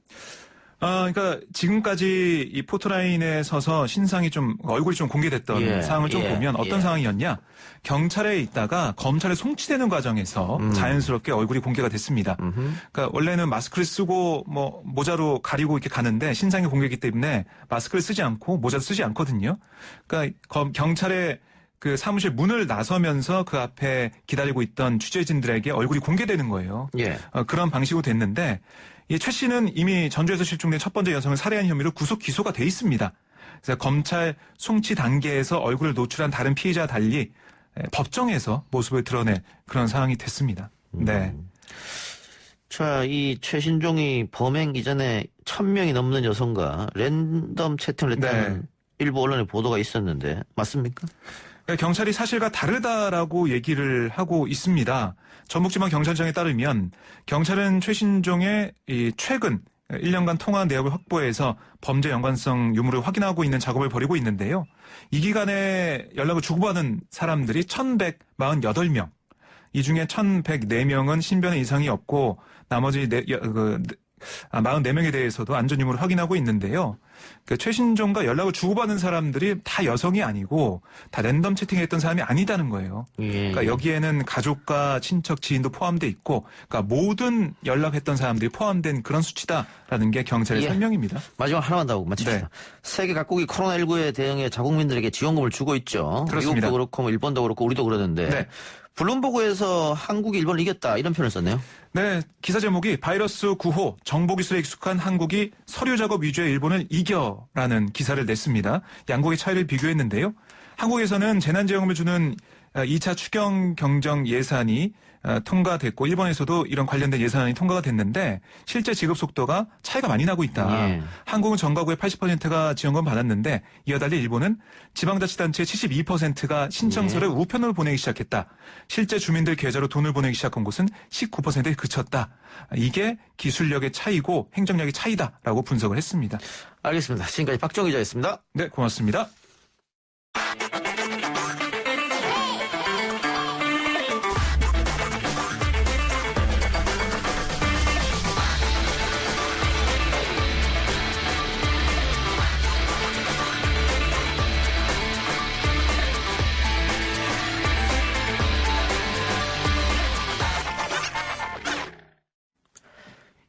그러니까 지금까지 이 포토라인에 서서 신상이 좀 얼굴이 좀 공개됐던 예, 상황을 좀 예, 보면 어떤 예. 상황이었냐? 경찰에 있다가 검찰에 송치되는 과정에서 자연스럽게 얼굴이 공개가 됐습니다. 그러니까 원래는 마스크를 쓰고 뭐 모자로 가리고 이렇게 가는데 신상이 공개이기 때문에 마스크를 쓰지 않고 모자도 쓰지 않거든요. 그러니까 경찰의 그 사무실 문을 나서면서 그 앞에 기다리고 있던 취재진들에게 얼굴이 공개되는 거예요. 예. 그런 방식으로 됐는데 이 최 씨는 이미 전주에서 실종된 첫 번째 여성을 살해한 혐의로 구속 기소가 돼 있습니다. 그래서 검찰 송치 단계에서 얼굴을 노출한 다른 피해자와 달리 법정에서 모습을 드러낼 그런 상황이 됐습니다. 네. 자, 이 최신종이 범행 이전에 1000명이 넘는 여성과 랜덤 채팅을 했다는 네. 일부 언론의 보도가 있었는데 맞습니까? 그러니까 경찰이 사실과 다르다라고 얘기를 하고 있습니다. 전북지방경찰청에 따르면 경찰은 최신종의 이 최근 1년간 통화 내역을 확보해서 범죄 연관성 유무를 확인하고 있는 작업을 벌이고 있는데요. 이 기간에 연락을 주고받은 사람들이 1148명. 이 중에 1104명은 신변에 이상이 없고 나머지 44명에 대해서도 안전 유무를 확인하고 있는데요. 그 최신종과 연락을 주고받은 사람들이 다 여성이 아니고 다 랜덤 채팅했던 사람이 아니다는 거예요. 예. 그러니까 여기에는 가족과 친척, 지인도 포함돼 있고, 그러니까 모든 연락했던 사람들이 포함된 그런 수치다라는 게 경찰의 예. 설명입니다. 마지막 하나만 더 하고 마칩시다. 네. 세계 각국이 코로나19에 대응해 자국민들에게 지원금을 주고 있죠. 그렇습니다. 미국도 그렇고 뭐 일본도 그렇고 우리도 그러는데 네. 블룸버그에서 한국이 일본을 이겼다 이런 표현을 썼네요. 네, 기사 제목이 바이러스 구호, 정보기술에 익숙한 한국이 서류 작업 위주의 일본을 이겨라는 기사를 냈습니다. 양국의 차이를 비교했는데요. 한국에서는 재난지원금을 주는 2차 추경 경정 예산이 통과됐고 일본에서도 이런 관련된 예산안이 통과가 됐는데 실제 지급 속도가 차이가 많이 나고 있다. 예. 한국은 전가구의 80%가 지원금 받았는데 이와 달리 일본은 지방자치단체의 72%가 신청서를 우편으로 보내기 시작했다. 실제 주민들 계좌로 돈을 보내기 시작한 곳은 19%에 그쳤다. 이게 기술력의 차이고 행정력의 차이다라고 분석을 했습니다. 알겠습니다. 지금까지 박정 기자였습니다. 네, 고맙습니다.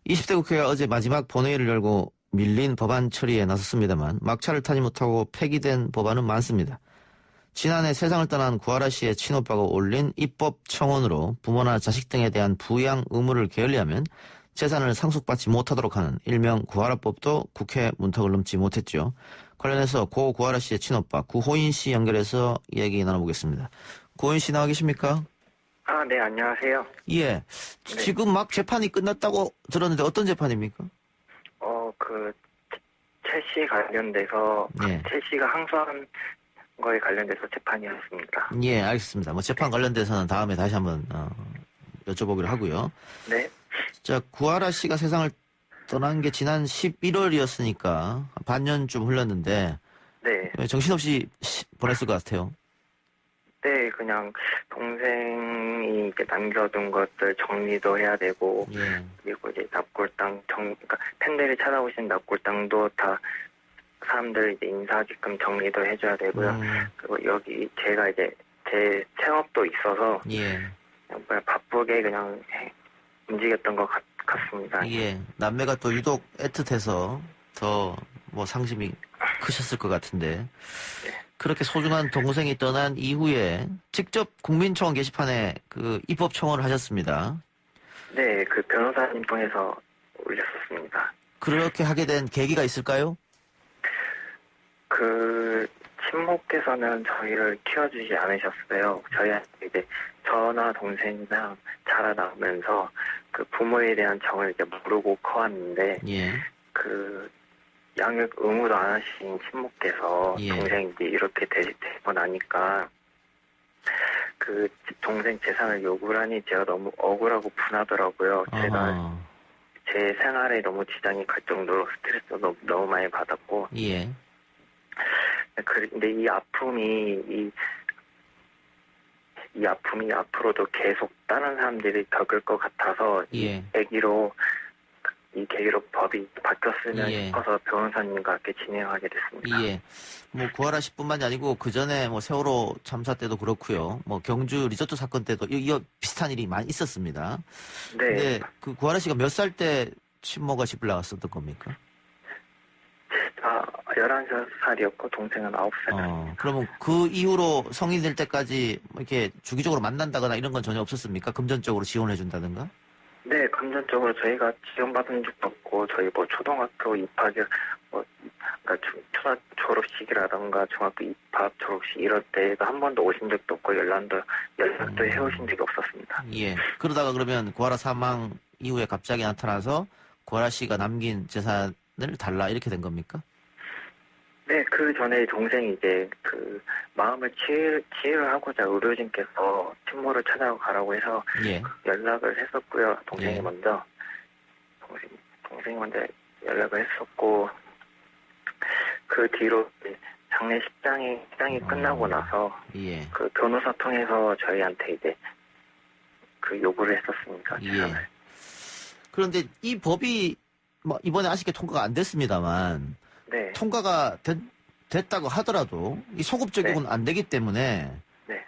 (20대) 국회가 어제 마지막 본회의를 열고 밀린 법안 처리에 나섰습니다만 막차를 타지 못하고 폐기된 법안은 많습니다. 지난해 세상을 떠난 구하라 씨의 친오빠가 올린 입법 청원으로 부모나 자식 등에 대한 부양 의무를 게을리하면 재산을 상속받지 못하도록 하는 일명 구하라법도 국회 문턱을 넘지 못했죠. 관련해서 고 구하라 씨의 친오빠 구호인 씨 연결해서 이야기 나눠보겠습니다. 구호인 씨 나와 계십니까? 네, 안녕하세요. 예. 지금 막 재판이 끝났다고 들었는데 어떤 재판입니까? 최 씨 관련돼서, 예. 최 씨가 항소한 거에 관련돼서 재판이었습니다. 예, 알겠습니다. 뭐 재판 관련돼서는 다음에 다시 한번 여쭤보기로 하고요. 네. 자, 구하라 씨가 세상을 떠난 게 지난 11월이었으니까 반년쯤 흘렀는데 네. 왜 정신없이 보냈을 것 같아요. 네, 그냥 동생이 이렇게 남겨둔 것들 정리도 해야 되고, 예. 그리고 이제 납골당 그러니까 팬들이 찾아오신 납골당도 다 사람들 이제 인사하게끔 정리도 해줘야 되고요. 그리고 여기 제가 이제 제 생업도 있어서 예. 정말 바쁘게 그냥 움직였던 것 같습니다. 예. 남매가 또 유독 애틋해서 더 뭐 상심이 크셨을 것 같은데. 그렇게 소중한 동생이 떠난 이후에 직접 국민청원 게시판에 그 입법 청원을 하셨습니다. 네, 그 변호사님 통해서 올렸었습니다. 그렇게 하게 된 계기가 있을까요? 그 친모께서는 저희를 키워주지 않으셨어요. 저희한테 이제 저나 동생이랑 자라나면서 그 부모에 대한 정을 이제 모르고 커왔는데 예. 그 양육 의무도 안 하신 친모께서 예. 동생이 이제 이렇게 되고 나니까 그 동생 재산을 요구를 하니 제가 너무 억울하고 분하더라고요. 제가 아하. 제 생활에 너무 지장이 갈 정도로 스트레스도 너무 많이 받았고. 예. 근데 이 아픔이 앞으로도 계속 다른 사람들이 겪을 것 같아서 예. 이 계기로 법이 바뀌었으면 예. 싶어서 변호사님과 함께 진행하게 됐습니다. 예. 뭐 구하라 씨뿐만이 아니고 그 전에 뭐 세월호 참사 때도 그렇고요. 뭐 경주 리조트 사건 때도 이 비슷한 일이 많이 있었습니다. 네. 근데 그 구하라 씨가 몇 살 때 친모가 집을 나갔었던 겁니까? 제가 11살이었고 동생은 9살. 그러면 그 이후로 성인 될 때까지 뭐 이렇게 주기적으로 만난다거나 이런 건 전혀 없었습니까? 금전적으로 지원해 준다든가? 네, 금전적으로 저희가 지원받은 적도 없고 저희 뭐 초등학교 입학이 그러니까 초등 졸업식이라던가 중학교 입학 졸업식 이럴 때도 한 번도 오신 적도 없고 연락도 해오신 적이 없었습니다. 예. 그러다가 그러면 구하라 사망 이후에 갑자기 나타나서 구하라 씨가 남긴 재산을 달라 이렇게 된 겁니까? 네, 그 전에 동생이 이제 그 마음을 치유를 하고자 의료진께서 친모를 찾아가라고 해서 예. 연락을 했었고요. 동생이 예. 먼저 동생이 먼저 연락을 했었고 그 뒤로 시장이 끝나고 나서 예. 그 변호사 통해서 저희한테 이제 그 요구를 했었습니다. 예. 그런데 이 법이 뭐 이번에 아쉽게 통과가 안 됐습니다만 네. 통과가 됐다고 하더라도 이 소급 적용은 안 되기 때문에 네.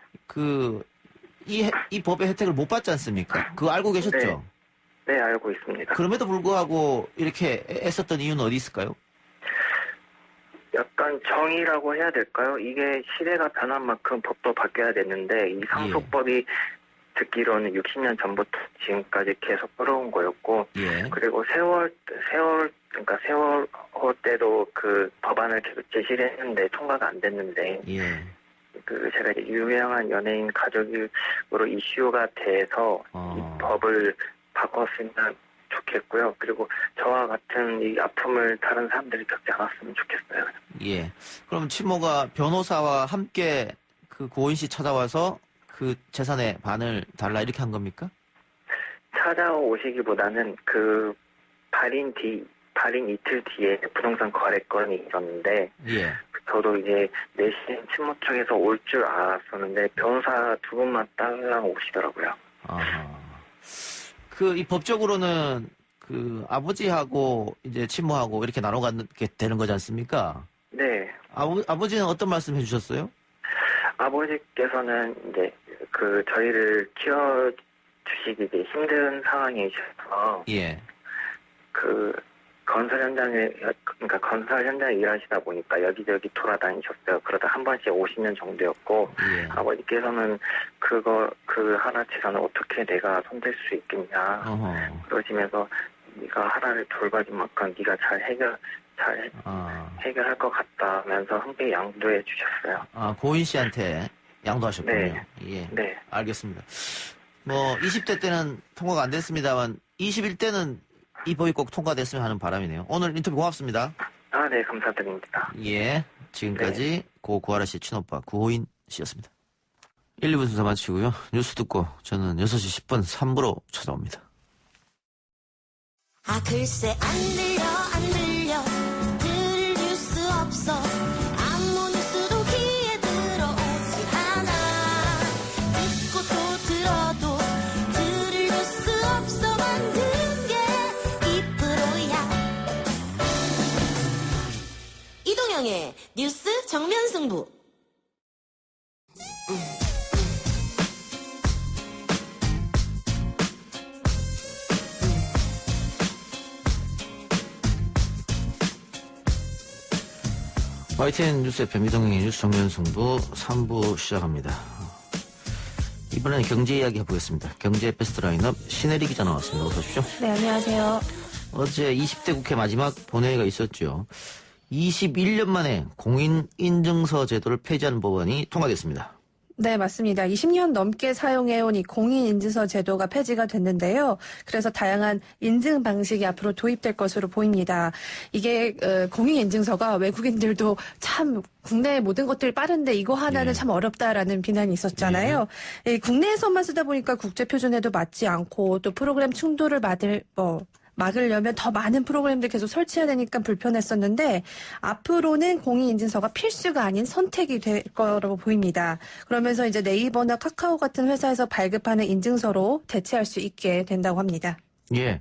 이 법의 혜택을 못 받지 않습니까? 그거 알고 계셨죠? 네, 알고 있습니다. 그럼에도 불구하고 이렇게 애썼던 이유는 어디 있을까요? 약간 정의라고 해야 될까요? 이게 시대가 변한 만큼 법도 바뀌어야 되는데 이 상속법이 듣기로는 60년 전부터 지금까지 계속 끌어온 거였고 예. 그리고 세월호 때도 그 법안을 계속 제시를 했는데 통과가 안 됐는데 예. 그 제가 이제 유명한 연예인 가족으로 이슈가 돼서 이 법을 바꿨으면 좋겠고요. 그리고 저와 같은 이 아픔을 다른 사람들이 겪지 않았으면 좋겠어요. 예. 그럼 친모가 변호사와 함께 그 고은 씨 찾아와서 그 재산의 반을 달라 이렇게 한 겁니까? 찾아오시기보다는 그 발인 이틀 뒤에 부동산 거래건이 있었는데 예. 저도 이제 내신 친모 쪽에서 올 줄 알았었는데 변호사 두 분만 딸랑 오시더라고요. 이 법적으로는 그 아버지하고 이제 친모하고 이렇게 나눠 갖게 되는 거지 않습니까? 네. 아버지는 어떤 말씀 해주셨어요? 아버지께서는 이제 그 저희를 키워주시기 이제 힘든 상황이셔서 예. 그 건설 현장에 일하시다 보니까 여기저기 돌아다니셨어요. 그러다 한 번씩 50년 정도였고 예. 아버지께서는 그 하나 재산을 어떻게 내가 손댈 수 있겠냐 그러시면서 네가 하나를 돌봐준 만큼 네가 잘 해결할 것 같다면서 함께 양도해 주셨어요. 고인 씨한테 양도하셨군요. 네. 예. 네. 알겠습니다. 뭐 20대 때는 통과가 안 됐습니다만 21대는 이 법이 꼭 통과됐으면 하는 바람이네요. 오늘 인터뷰 고맙습니다. 네, 감사드립니다. 예. 지금까지 고 구하라 씨 친오빠 구호인 씨였습니다. 1, 2분 순서 마치고요. 뉴스 듣고 저는 6시 10분 3부로 찾아옵니다. 글쎄 안 들려 들을 뉴스 없어 아무 뉴스도 귀에 들어오지 않아 듣고 또 들어도 들을 뉴스 없어 만든 게 2%야 이동형의 정면 승부. YTN 뉴스 FM 이동경의 뉴스 정면 승부 3부 시작합니다. 이번에는 경제 이야기 해보겠습니다. 경제 베스트 라인업 신혜리 기자 나왔습니다. 어서 오십시오. 네, 안녕하세요. 어제 20대 국회 마지막 본회의가 있었죠. 21년 만에 공인인증서 제도를 폐지하는 법안이 통과됐습니다. 네, 맞습니다. 20년 넘게 사용해온 이 공인인증서 제도가 폐지가 됐는데요. 그래서 다양한 인증 방식이 앞으로 도입될 것으로 보입니다. 이게 공인인증서가 외국인들도 참 국내 모든 것들이 빠른데 이거 하나는 예. 참 어렵다라는 비난이 있었잖아요. 예, 국내에서만 쓰다 보니까 국제 표준에도 맞지 않고 또 프로그램 충돌을 막으려면 더 많은 프로그램들 계속 설치해야 되니까 불편했었는데 앞으로는 공인인증서가 필수가 아닌 선택이 될 거라고 보입니다. 그러면서 이제 네이버나 카카오 같은 회사에서 발급하는 인증서로 대체할 수 있게 된다고 합니다. 예.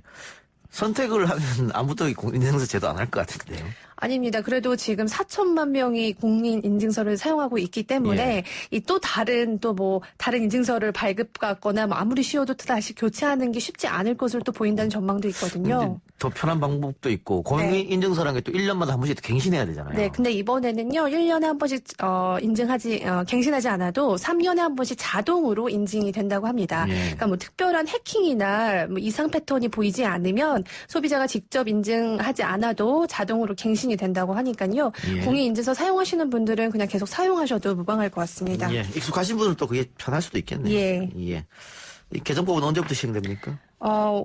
선택을 하면 아무도 이 공인인증서 제도 안 할 것 같은데요. 아닙니다. 그래도 지금 4천만 명이 공인인증서를 사용하고 있기 때문에 이 또 다른 인증서를 발급받거나 아무리 쉬워도 다시 교체하는 게 쉽지 않을 것으로 또 보인다는 전망도 있거든요. 더 편한 방법도 있고 공인인증서라는 게 또 1년마다 한 번씩 갱신해야 되잖아요. 네, 근데 이번에는요 1년에 한 번씩 갱신하지 않아도 3년에 한 번씩 자동으로 인증이 된다고 합니다. 그러니까 뭐 특별한 해킹이나 뭐 이상 패턴이 보이지 않으면 소비자가 직접 인증하지 않아도 자동으로 갱신이 된다고 하니까요. 공인인증서 사용하시는 분들은 그냥 계속 사용하셔도 무방할 것 같습니다. 예. 익숙하신 분은 또 그게 편할 수도 있겠네요. 예. 이 개정법은 언제부터 시행됩니까?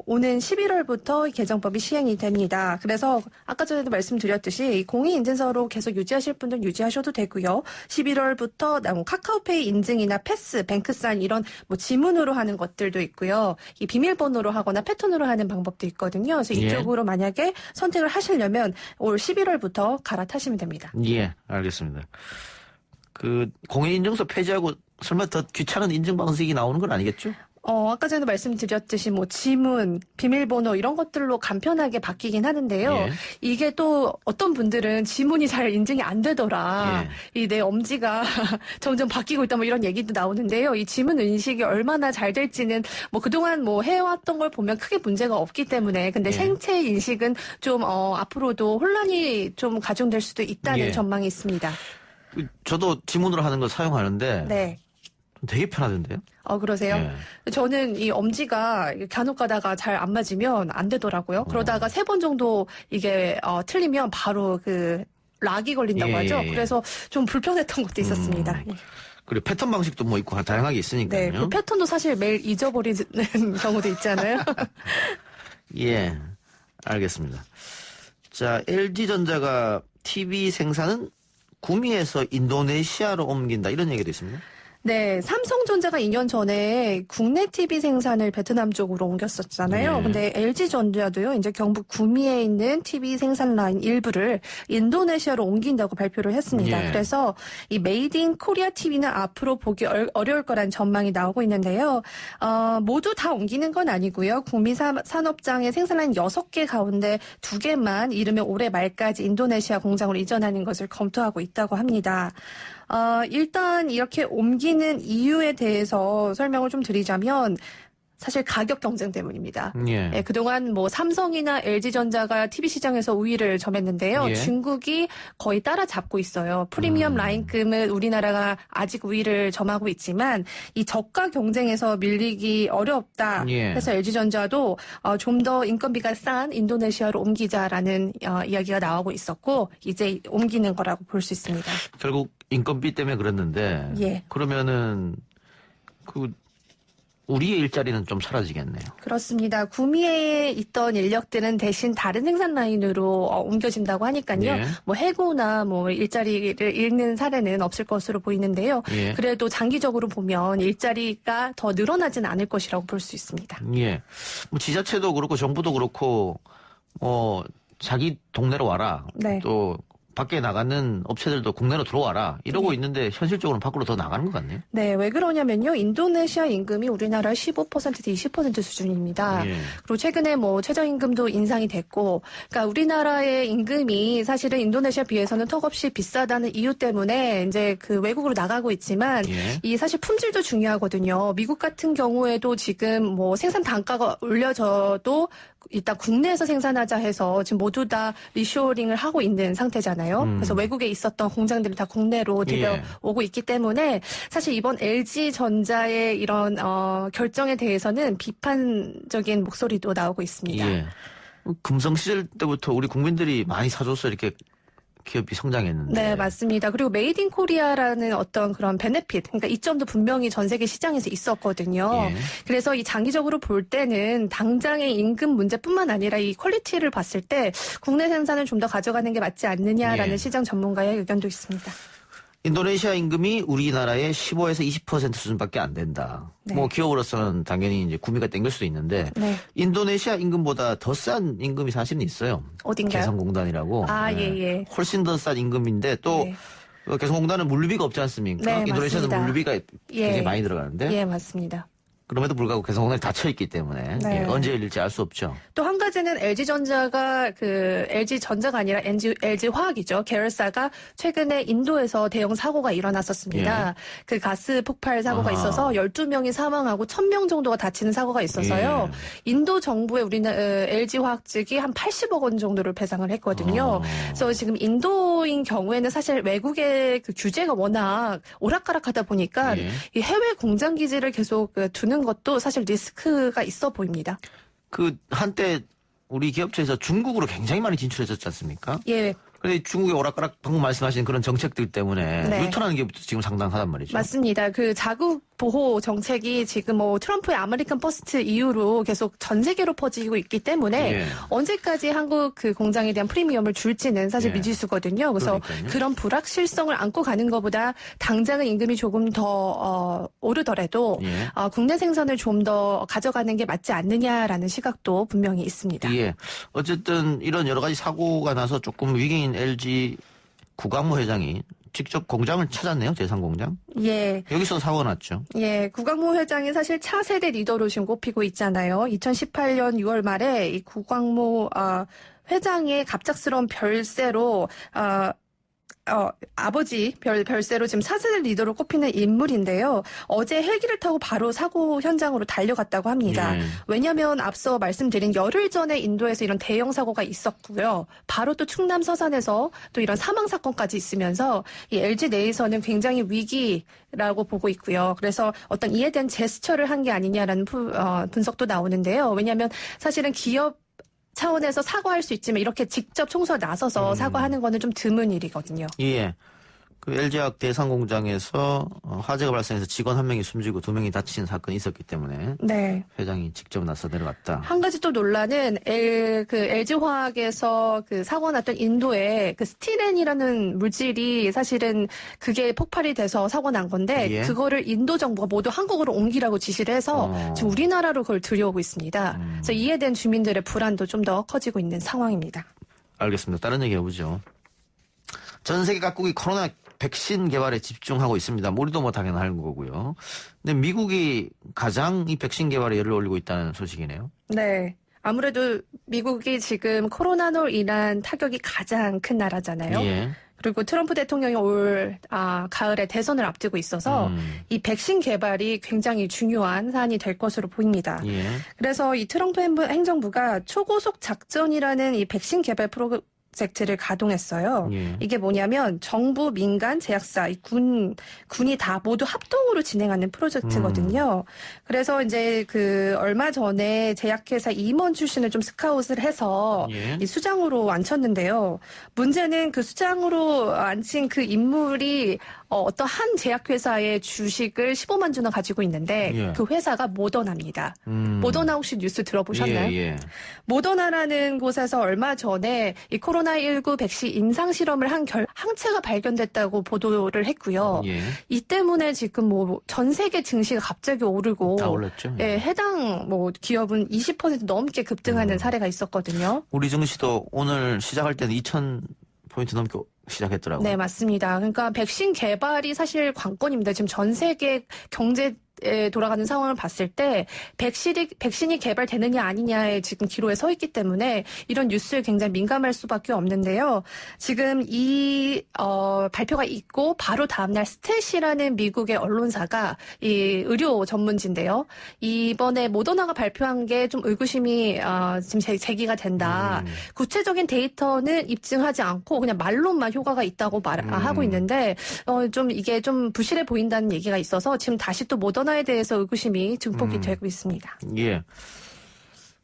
오는 11월부터 이 개정법이 시행이 됩니다. 그래서 아까 전에도 말씀드렸듯이 이 공인인증서로 계속 유지하실 분들은 유지하셔도 되고요. 11월부터 카카오페이 인증이나 패스, 뱅크사인 이런 지문으로 하는 것들도 있고요. 이 비밀번호로 하거나 패턴으로 하는 방법도 있거든요. 그래서 이쪽으로 만약에 선택을 하시려면 올 11월부터 갈아타시면 됩니다. 예, 알겠습니다. 그 공인인증서 폐지하고 설마 더 귀찮은 인증 방식이 나오는 건 아니겠죠? 아까 전에 말씀드렸듯이 지문, 비밀번호 이런 것들로 간편하게 바뀌긴 하는데요. 이게 또 어떤 분들은 지문이 잘 인증이 안 되더라. 이 내 엄지가 점점 바뀌고 있다 이런 얘기도 나오는데요. 이 지문 인식이 얼마나 잘 될지는 그동안 해왔던 걸 보면 크게 문제가 없기 때문에 근데 생체 인식은 좀 앞으로도 혼란이 좀 가중될 수도 있다는 전망이 있습니다. 저도 지문으로 하는 거 사용하는데 네. 되게 편하던데요? 그러세요? 저는 이 엄지가 간혹 가다가 잘 안 맞으면 안 되더라고요. 그러다가 3번 정도 이게 틀리면 바로 락이 걸린다고 하죠. 그래서 좀 불편했던 것도 있었습니다. 그리고 패턴 방식도 있고 다양하게 있으니까요. 네, 그 패턴도 사실 매일 잊어버리는 경우도 있잖아요. 예, 알겠습니다. 자, LG전자가 TV 생산은 구미에서 인도네시아로 옮긴다 이런 얘기도 있습니다. 네, 삼성전자가 2년 전에 국내 TV 생산을 베트남 쪽으로 옮겼었잖아요. 근데 LG전자도요, 이제 경북 구미에 있는 TV 생산 라인 일부를 인도네시아로 옮긴다고 발표를 했습니다. 그래서 이 메이드 인 코리아 TV는 앞으로 보기 어려울 거란 전망이 나오고 있는데요. 모두 다 옮기는 건 아니고요. 구미 산업장의 생산 라인 6개 가운데 2개만 이르면 올해 말까지 인도네시아 공장으로 이전하는 것을 검토하고 있다고 합니다. 일단 이렇게 옮기는 이유에 대해서 설명을 좀 드리자면 사실 가격 경쟁 때문입니다. 그동안 삼성이나 LG전자가 TV 시장에서 우위를 점했는데요. 중국이 거의 따라잡고 있어요. 프리미엄 라인급은 우리나라가 아직 우위를 점하고 있지만 이 저가 경쟁에서 밀리기 어렵다. 그래서 LG전자도 좀 더 인건비가 싼 인도네시아로 옮기자라는 이야기가 나오고 있었고 이제 옮기는 거라고 볼 수 있습니다. 결국 인건비 때문에 그랬는데 그러면은 우리의 일자리는 좀 사라지겠네요. 그렇습니다. 구미에 있던 인력들은 대신 다른 생산 라인으로 옮겨진다고 하니까요. 해고나 일자리를 잃는 사례는 없을 것으로 보이는데요. 그래도 장기적으로 보면 일자리가 더 늘어나지는 않을 것이라고 볼 수 있습니다. 지자체도 그렇고 정부도 그렇고 자기 동네로 와라. 또 밖에 나가는 업체들도 국내로 들어와라 이러고 있는데 현실적으로는 밖으로 더 나가는 것 같네요. 네, 왜 그러냐면요. 인도네시아 임금이 우리나라 15%에서 20% 수준입니다. 예. 그리고 최근에 뭐 최저임금도 인상이 됐고, 그러니까 우리나라의 임금이 사실은 인도네시아 비해서는 턱없이 비싸다는 이유 때문에 이제 그 외국으로 나가고 있지만 예. 이 사실 품질도 중요하거든요. 미국 같은 경우에도 지금 뭐 생산 단가가 올려져도 일단 국내에서 생산하자 해서 지금 모두 다 리쇼어링을 하고 있는 상태잖아요. 그래서 외국에 있었던 공장들이 다 국내로 들여오고 있기 때문에 사실 이번 LG전자의 이런 결정에 대해서는 비판적인 목소리도 나오고 있습니다. 예. 금성 시절 때부터 우리 국민들이 많이 사줘서 이렇게 기업이 성장했는데. 네, 맞습니다. 그리고 메이드 인 코리아라는 어떤 그런 베네핏, 그러니까 이점도 분명히 전 세계 시장에서 있었거든요. 예. 그래서 이 장기적으로 볼 때는 당장의 임금 문제뿐만 아니라 이 퀄리티를 봤을 때 국내 생산을 좀 더 가져가는 게 맞지 않느냐라는 예. 시장 전문가의 의견도 있습니다. 인도네시아 임금이 우리나라의 15에서 20% 수준밖에 안 된다. 네. 뭐 기업으로서는 당연히 이제 구미가 땡길 수도 있는데 네. 인도네시아 임금보다 더 싼 임금이 사실은 있어요. 어딘가요? 개성공단이라고. 아, 네. 예. 훨씬 더 싼 임금인데 또 네. 개성공단은 물류비가 없지 않습니까? 네, 인도네시아는 맞습니다. 물류비가 굉장히 예. 많이 들어가는데 예, 맞습니다. 그럼에도 불구하고 개성공단이 닫혀 있기 때문에 네. 예, 언제 열릴지 알 수 없죠. 또 한 가지는 LG전자가 LG전자가 아니라 LG화학이죠. 계열사가 최근에 인도에서 대형 사고가 일어났었습니다. 예. 그 가스 폭발 사고가 아. 있어서 12명이 사망하고 1000명 정도가 다치는 사고가 있어서요. 예. 인도 정부에 우리나라 LG화학 측이 한 80억 원 정도를 배상을 했거든요. 그래서 지금 인도인 경우에는 사실 외국의 그 규제가 워낙 오락가락하다 보니까 예. 이 해외 공장 기지를 계속 두는 것도 사실 리스크가 있어 보입니다. 그 한때 우리 기업체에서 중국으로 굉장히 많이 진출했었지 않습니까? 예, 근데 중국의 오락가락 방금 말씀하신 그런 정책들 때문에 네. 유턴하는 게 지금 상당하단 말이죠. 맞습니다. 그 자국 보호 정책이 지금 뭐 트럼프의 아메리칸 퍼스트 이후로 계속 전 세계로 퍼지고 있기 때문에 예. 언제까지 한국 그 공장에 대한 프리미엄을 줄지는 사실 예. 미지수거든요. 그래서 그러니까요. 그런 불확실성을 안고 가는 것보다 당장의 임금이 조금 더 오르더라도 예. 국내 생산을 좀 더 가져가는 게 맞지 않느냐라는 시각도 분명히 있습니다. 예. 어쨌든 이런 여러 가지 사고가 나서 조금 위기인 LG 구광모 회장이 직접 공장을 찾았네요. 대상공장. 예. 여기서 사고가 났죠. 예, 구광모 회장이 사실 차세대 리더로 지금 꼽히고 있잖아요. 2018년 6월 말에 이 구광모 회장의 갑작스러운 별세로 아버지 별세로 지금 4세대 리더로 꼽히는 인물인데요. 어제 헬기를 타고 바로 사고 현장으로 달려갔다고 합니다. 예. 왜냐하면 앞서 말씀드린 열흘 전에 인도에서 이런 대형 사고가 있었고요. 바로 또 충남 서산에서 또 이런 사망 사건까지 있으면서 이 LG 내에서는 굉장히 위기라고 보고 있고요. 그래서 어떤 이에 대한 제스처를 한 게 아니냐라는 분석도 나오는데요. 왜냐하면 사실은 기업 차원에서 사과할 수 있지만 이렇게 직접 총수가 나서서 사과하는 거는 좀 드문 일이거든요. 예. 그 LG화학 대상공장에서 화재가 발생해서 직원 1명이 숨지고 2명이 다친 사건이 있었기 때문에 네. 회장이 직접 나서 내려갔다. 한 가지 또 논란은 LG화학에서 그 사고가 났던 인도에 그 스티렌이라는 물질이 사실은 그게 폭발이 돼서 사고 난 건데 예. 그거를 인도 정부가 모두 한국으로 옮기라고 지시를 해서 지금 우리나라로 그걸 들여오고 있습니다. 그래서 이에 대한 주민들의 불안도 좀 더 커지고 있는 상황입니다. 알겠습니다. 다른 얘기 해보죠. 전 세계 각국이 코로나 백신 개발에 집중하고 있습니다. 우리도 뭐 당연한 거고요. 근데 미국이 가장 이 백신 개발에 열을 올리고 있다는 소식이네요. 네. 아무래도 미국이 지금 코로나로 인한 타격이 가장 큰 나라잖아요. 예. 그리고 트럼프 대통령이 올 가을에 대선을 앞두고 있어서 이 백신 개발이 굉장히 중요한 사안이 될 것으로 보입니다. 예. 그래서 이 트럼프 행정부가 초고속 작전이라는 이 백신 개발 프로젝트를 가동했어요. 예. 이게 뭐냐면 정부, 민간, 제약사, 이 군이 다 모두 합동으로 진행하는 프로젝트거든요. 그래서 이제 그 얼마 전에 제약회사 임원 출신을 좀 스카웃을 해서 예. 이 수장으로 앉혔는데요. 문제는 그 수장으로 앉힌 그 인물이 어떤 한 제약회사의 주식을 15만 주나 가지고 있는데 예. 그 회사가 모더나입니다. 모더나 혹시 뉴스 들어보셨나요? 예, 예. 모더나라는 곳에서 얼마 전에 이 코로나19 백신 임상 실험을 한 항체가 발견됐다고 보도를 했고요. 예. 이 때문에 지금 뭐 전 세계 증시가 갑자기 오르고 다 올랐죠. 예, 해당 뭐 기업은 20% 넘게 급등하는 사례가 있었거든요. 우리 증시도 오늘 시작할 때는 포인트 넘기 시작했더라고요. 네, 맞습니다. 그러니까 백신 개발이 사실 관건입니다. 지금 전 세계 경제에 돌아가는 상황을 봤을 때 백신이 개발되느냐 아니냐에 지금 기로에 서 있기 때문에 이런 뉴스에 굉장히 민감할 수밖에 없는데요. 지금 이 발표가 있고 바로 다음날 스탯이라는 미국의 언론사가 이 의료 전문지인데요. 이번에 모더나가 발표한 게 좀 의구심이 지금 제기가 된다. 구체적인 데이터는 입증하지 않고 그냥 말로만 효과가 있다고 하고 있는데 좀 이게 좀 부실해 보인다는 얘기가 있어서 지금 다시 또 모더나에 대해서 의구심이 증폭이 되고 있습니다. 예.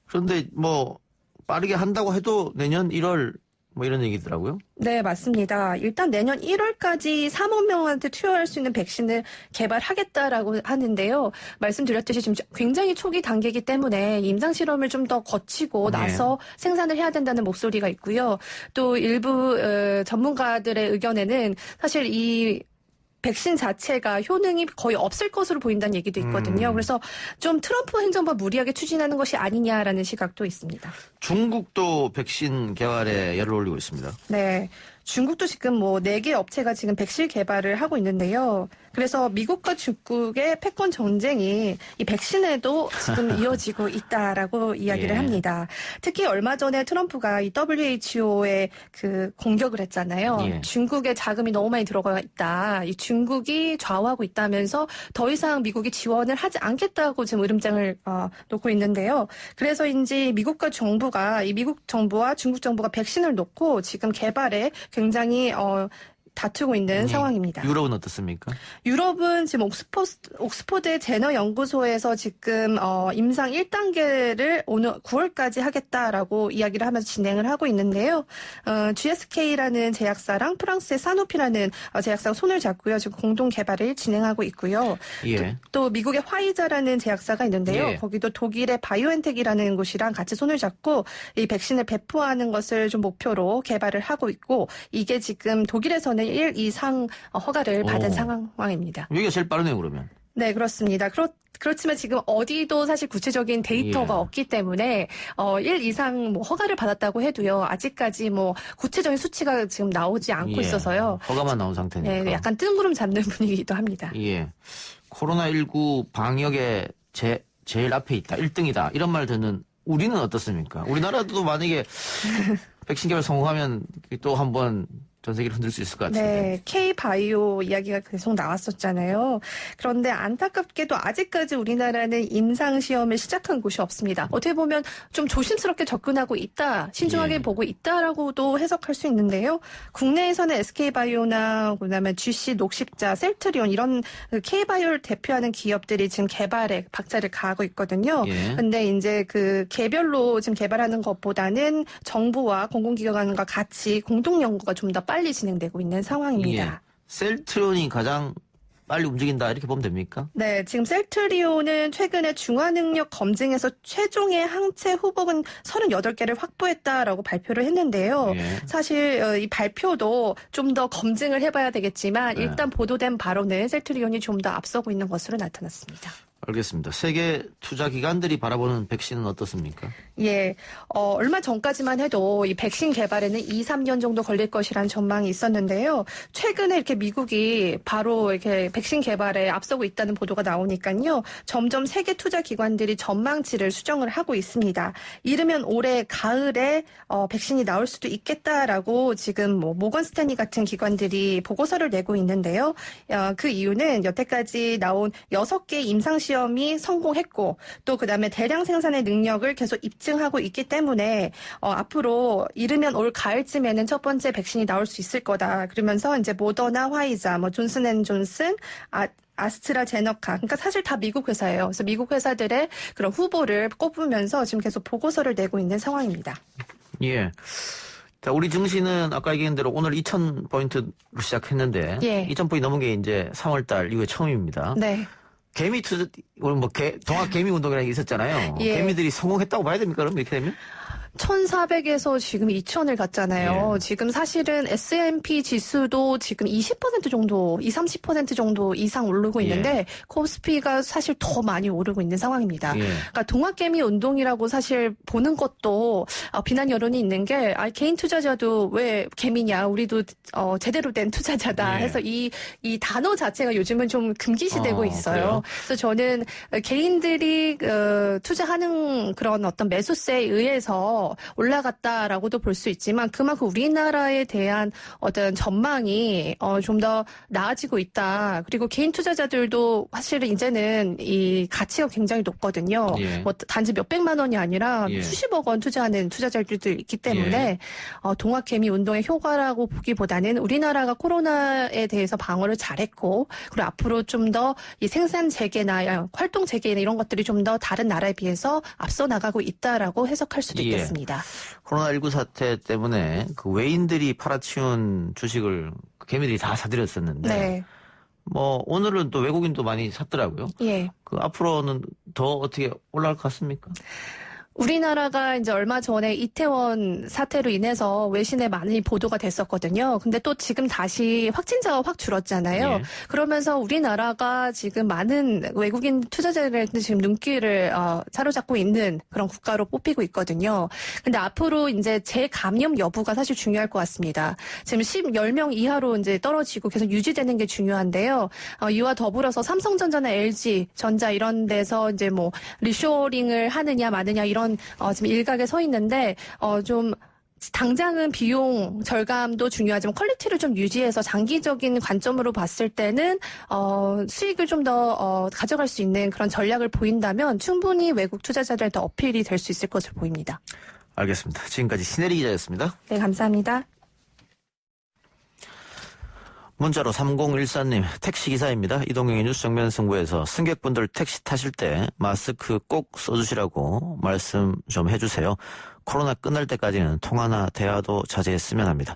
그런데 뭐 빠르게 한다고 해도 내년 1월 뭐 이런 얘기더라고요. 네, 맞습니다. 일단 내년 1월까지 3억 명한테 투여할 수 있는 백신을 개발하겠다라고 하는데요. 말씀드렸듯이 지금 굉장히 초기 단계이기 때문에 임상 실험을 좀 더 거치고 나서 생산을 해야 된다는 목소리가 있고요. 또 일부 전문가들의 의견에는 사실 이 백신 자체가 효능이 거의 없을 것으로 보인다는 얘기도 있거든요. 그래서 좀 트럼프 행정부가 무리하게 추진하는 것이 아니냐라는 시각도 있습니다. 중국도 백신 개발에 열을 올리고 있습니다. 네. 중국도 지금 뭐 4개 업체가 지금 백신 개발을 하고 있는데요. 그래서 미국과 중국의 패권 전쟁이 이 백신에도 지금 이어지고 있다라고 이야기를 합니다. 특히 얼마 전에 트럼프가 이 WHO에 그 공격을 했잖아요. 중국에 자금이 너무 많이 들어가 있다. 이 중국이 좌우하고 있다면서 더 이상 미국이 지원을 하지 않겠다고 지금 으름장을 놓고 있는데요. 그래서인지 미국과 정부가 이 미국 정부와 중국 정부가 백신을 놓고 지금 개발에 굉장히 다투고 있는 상황입니다. 유럽은 어떻습니까? 유럽은 지금 옥스포드 제너 연구소에서 지금 임상 1단계를 오늘 9월까지 하겠다라고 이야기를 하면서 진행을 하고 있는데요. GSK라는 제약사랑 프랑스의 사노피라는 제약사가 손을 잡고요. 지금 공동 개발을 진행하고 있고요. 또 미국의 화이자라는 제약사가 있는데요. 거기도 독일의 바이오엔텍이라는 곳이랑 같이 손을 잡고 이 백신을 배포하는 것을 좀 목표로 개발을 하고 있고 이게 지금 독일에서는 1 이상 허가를 받은 상황입니다. 여기가 제일 빠르네요, 그러면. 네, 그렇습니다. 그렇지만 지금 어디도 사실 구체적인 데이터가 없기 때문에 1 이상 뭐 허가를 받았다고 해도요. 아직까지 뭐 구체적인 수치가 지금 나오지 않고 있어서요. 허가만 나온 상태니까. 네, 약간 뜬구름 잡는 분위기도 합니다. 예. 코로나19 방역에 제일 앞에 있다, 1등이다 이런 말 듣는 우리는 어떻습니까? 우리나라도 만약에 백신 개발 성공하면 또 한번 전 세계를 흔들 수 있을 것 같은데. 네, K-바이오 이야기가 계속 나왔었잖아요. 그런데 안타깝게도 아직까지 우리나라는 임상시험을 시작한 곳이 없습니다. 어떻게 보면 좀 조심스럽게 접근하고 있다, 신중하게 보고 있다라고도 해석할 수 있는데요. 국내에서는 SK바이오나 그다음에 GC, 녹십자, 셀트리온 이런 K-바이오를 대표하는 기업들이 지금 개발에 박차를 가하고 있거든요. 근데 이제 그 개별로 지금 개발하는 것보다는 정부와 공공기관과 같이 공동 연구가 좀 더 빨리 진행되고 있는 상황입니다. 셀트리온이 가장 빨리 움직인다 이렇게 보면 됩니까? 네, 지금 셀트리온은 최근에 중화능력 검증에서 최종의 항체 후보군 38개를 확보했다라고 발표를 했는데요. 사실 이 발표도 좀 더 검증을 해봐야 되겠지만 일단 보도된 바로는 셀트리온이 좀 더 앞서고 있는 것으로 나타났습니다. 알겠습니다. 세계 투자 기관들이 바라보는 백신은 어떻습니까? 예, 얼마 전까지만 해도 이 백신 개발에는 2, 3년 정도 걸릴 것이라는 전망이 있었는데요. 최근에 이렇게 미국이 바로 이렇게 백신 개발에 앞서고 있다는 보도가 나오니까요. 점점 세계 투자 기관들이 전망치를 수정을 하고 있습니다. 이르면 올해 가을에 백신이 나올 수도 있겠다라고 지금 뭐 모건 스탠리 같은 기관들이 보고서를 내고 있는데요. 그 이유는 여태까지 나온 6개 임상 시험이 성공했고 또 그다음에 대량 생산의 능력을 계속 입증하고 있기 때문에 앞으로 이르면 올 가을쯤에는 첫 번째 백신이 나올 수 있을 거다. 그러면서 이제 모더나, 화이자, 뭐 존슨앤존슨, 아스트라제너카, 그러니까 사실 다 미국 회사예요. 그래서 미국 회사들의 그런 후보를 꼽으면서 지금 계속 보고서를 내고 있는 상황입니다. 예. 자, 우리 증시는 아까 얘기한 대로 오늘 2,000포인트로 시작했는데 2,000포인트 넘은 게 이제 3월달 이후에 처음입니다. 네. 개미 오늘 동학 개미 운동이라는 게 있었잖아요. 개미들이 성공했다고 봐야 됩니까? 그럼 이렇게 되면? 1,400에서 지금 2,000을 갔잖아요. 예. 지금 사실은 S&P 지수도 지금 20% 정도, 30% 정도 이상 오르고 있는데 코스피가 사실 더 많이 오르고 있는 상황입니다. 예. 그러니까 동학개미 운동이라고 사실 보는 것도 비난 여론이 있는 게 개인 투자자도 왜 개미냐, 우리도 제대로 된 투자자다 예. 해서 이 단어 자체가 요즘은 좀 금기시되고 있어요. 그래요? 그래서 저는 개인들이 투자하는 그런 어떤 매수세에 의해서 올라갔다라고도 볼 수 있지만 그만큼 우리나라에 대한 어떤 전망이 좀 더 나아지고 있다. 그리고 개인 투자자들도 사실은 이제는 이 가치가 굉장히 높거든요. 예. 뭐 단지 몇백만 원이 아니라 예. 수십억 원 투자하는 투자자들도 있기 때문에 동학개미 운동의 효과라고 보기보다는 우리나라가 코로나에 대해서 방어를 잘했고 그리고 앞으로 좀 더 이 생산 재개나 활동 재개나 이런 것들이 좀 더 다른 나라에 비해서 앞서 나가고 있다라고 해석할 수도 예. 있겠습니다. 코로나19 사태 때문에 그 외인들이 팔아치운 주식을 개미들이 다 사들였었는데 네. 뭐 오늘은 또 외국인도 많이 샀더라고요. 예. 그 앞으로는 더 어떻게 올라갈 것 같습니까? 우리나라가 이제 얼마 전에 이태원 사태로 인해서 외신에 많이 보도가 됐었거든요. 근데 또 지금 다시 확진자가 확 줄었잖아요. 예. 그러면서 우리나라가 지금 많은 외국인 투자자들한테 지금 눈길을 사로잡고 있는 그런 국가로 뽑히고 있거든요. 근데 앞으로 이제 재감염 여부가 사실 중요할 것 같습니다. 지금 10명 이하로 이제 떨어지고 계속 유지되는 게 중요한데요. 이와 더불어서 삼성전자나 LG전자 이런 데서 이제 뭐 리쇼링을 하느냐 마느냐 이런 지금 일각에 서 있는데 좀 당장은 비용 절감도 중요하지만 퀄리티를 좀 유지해서 장기적인 관점으로 봤을 때는 수익을 좀 더 가져갈 수 있는 그런 전략을 보인다면 충분히 외국 투자자들한테 어필이 될 수 있을 것으로 보입니다. 알겠습니다. 지금까지 신혜리 기자였습니다. 네, 감사합니다. 문자로 3014님 택시기사입니다. 이동경의 뉴스 정면 승부에서 승객분들 택시 타실 때 마스크 꼭 써주시라고 말씀 좀 해주세요. 코로나 끝날 때까지는 통화나 대화도 자제했으면 합니다.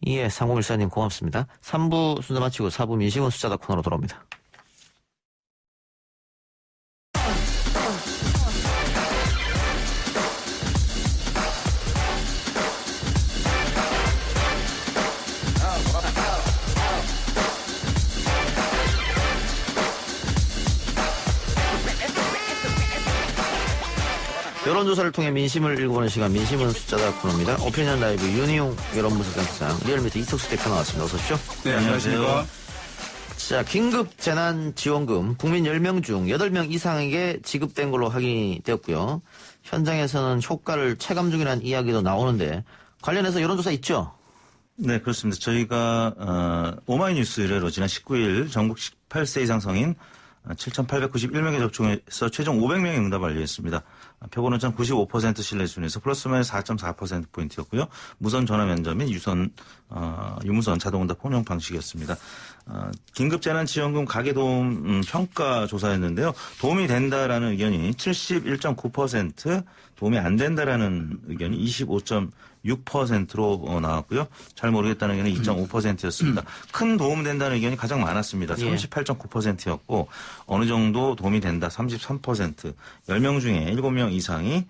예, 3014님 고맙습니다. 3부 순서 마치고 4부 민식은 숫자다 코너로 돌아옵니다. 여론조사를 통해 민심을 읽어보는 시간 민심은 숫자다 코너입니다. 오피니언 라이브 윤희용 여론분석센터장 리얼미터 이석수 대표 나왔습니다. 어서 오십시오. 네, 안녕하십니까. 자, 긴급 재난지원금 국민 10명 중 8명 이상에게 지급된 걸로 확인이 되었고요. 현장에서는 효과를 체감 중이라는 이야기도 나오는데 관련해서 여론조사 있죠? 네, 그렇습니다. 저희가 오마이뉴스 의뢰로 지난 19일 전국 18세 이상 성인 7,891명에 접종해서 최종 500명의 응답 완료했습니다. 표본 오차 95% 신뢰 수준에서 플러스 마이너스 4.4%포인트였고요. 무선 전화 면접 및 유무선 자동응답 혼용 방식이었습니다. 긴급재난지원금 가계도움 평가 조사였는데요. 도움이 된다라는 의견이 71.9%, 도움이 안 된다라는 의견이 25.6%로 나왔고요. 잘 모르겠다는 의견이 2.5%였습니다. 큰 도움 된다는 의견이 가장 많았습니다. 38.9%였고 어느 정도 도움이 된다 33%, 10명 중에 7명 이상이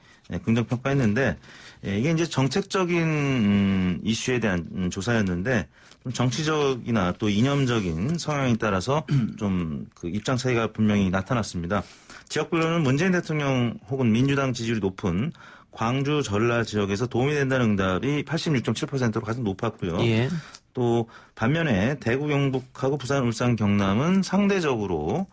긍정평가했는데 이게 이제 정책적인 이슈에 대한 조사였는데 좀 정치적이나 또 이념적인 성향에 따라서 좀 그 입장 차이가 분명히 나타났습니다. 지역별로는 문재인 대통령 혹은 민주당 지지율이 높은 광주, 전라 지역에서 도움이 된다는 응답이 86.7%로 가장 높았고요. 예. 또 반면에 대구, 경북하고 부산, 울산, 경남은 상대적으로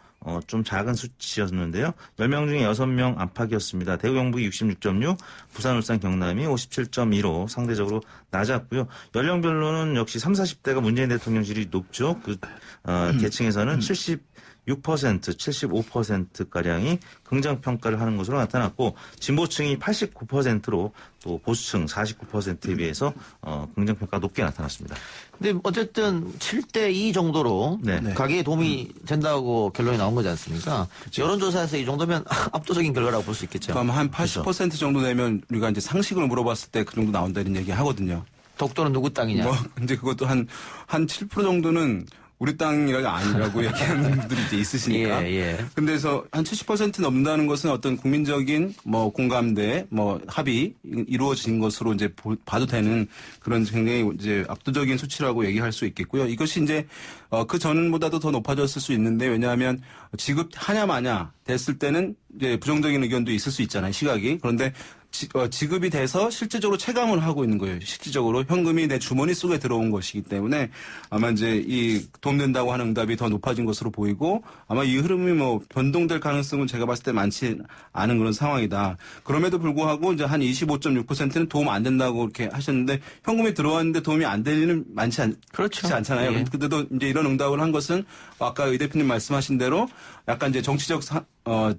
좀 작은 수치였는데요. 10명 중에 6명 안팎이었습니다. 대구, 경북이 66.6, 부산, 울산, 경남이 57.2로 상대적으로 낮았고요. 연령별로는 역시 30, 40대가 문재인 대통령 지지율이 높죠. 그 계층에서는 76%, 75%가량이 긍정평가를 하는 것으로 나타났고 진보층이 89%로 또 보수층 49%에 비해서 긍정평가가 높게 나타났습니다. 근데 어쨌든 7대2 정도로 네. 가계에 도움이 된다고 결론이 나온 거지 않습니까? 여론조사에서 이 정도면 압도적인 결과라고 볼 수 있겠죠. 그럼 한 80% 정도 되면 우리가 이제 상식을 물어봤을 때 그 정도 나온다는 얘기 하거든요. 독도는 누구 땅이냐? 뭐, 이제 그것도 한 7% 정도는 우리 땅이라고 아니라고 얘기하는 분들이 이제 있으시니까. 근데서 한 70% 넘는다는 것은 어떤 국민적인 뭐 공감대, 뭐 합의 이루어진 것으로 이제 봐도 되는 그런 굉장히 이제 압도적인 수치라고 얘기할 수 있겠고요. 이것이 이제 그 전보다도 더 높아졌을 수 있는데 왜냐하면 지급하냐 마냐 됐을 때는 이제 부정적인 의견도 있을 수 있잖아요. 시각이. 그런데 지급이 돼서 실질적으로 체감을 하고 있는 거예요. 실질적으로 현금이 내 주머니 속에 들어온 것이기 때문에 아마 이제 이 도움된다고 하는 응답이 더 높아진 것으로 보이고 아마 이 흐름이 뭐 변동될 가능성은 제가 봤을 때 많지 않은 그런 상황이다. 그럼에도 불구하고 이제 한 25.6%는 도움 안 된다고 이렇게 하셨는데 현금이 들어왔는데 도움이 안 될 일은 많지 않잖아요. 그런데도 이제 이런 응답을 한 것은 아까 의 대표님 말씀하신 대로 약간 이제 정치적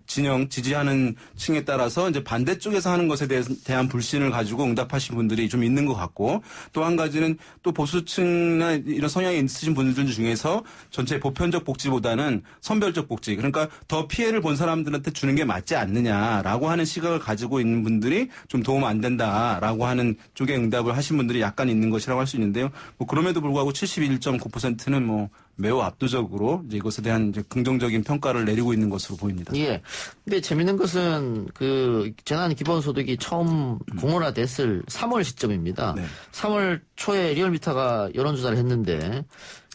진영 지지하는 층에 따라서 이제 반대쪽에서 하는 것에 대한 불신을 가지고 응답하신 분들이 좀 있는 것 같고 또 한 가지는 또 보수층이나 이런 성향이 있으신 분들 중에서 전체 보편적 복지보다는 선별적 복지 그러니까 더 피해를 본 사람들한테 주는 게 맞지 않느냐라고 하는 시각을 가지고 있는 분들이 좀 도움 안 된다라고 하는 쪽에 응답을 하신 분들이 약간 있는 것이라고 할 수 있는데요. 뭐 그럼에도 불구하고 71.9%는 뭐 매우 압도적으로 이제 이것에 대한 이제 긍정적인 평가를 내리고 있는 것으로 보입니다. 예. 근데 재밌는 것은 그 재난 기본소득이 처음 공론화됐을 3월 시점입니다. 3월 초에 리얼미터가 여론조사를 했는데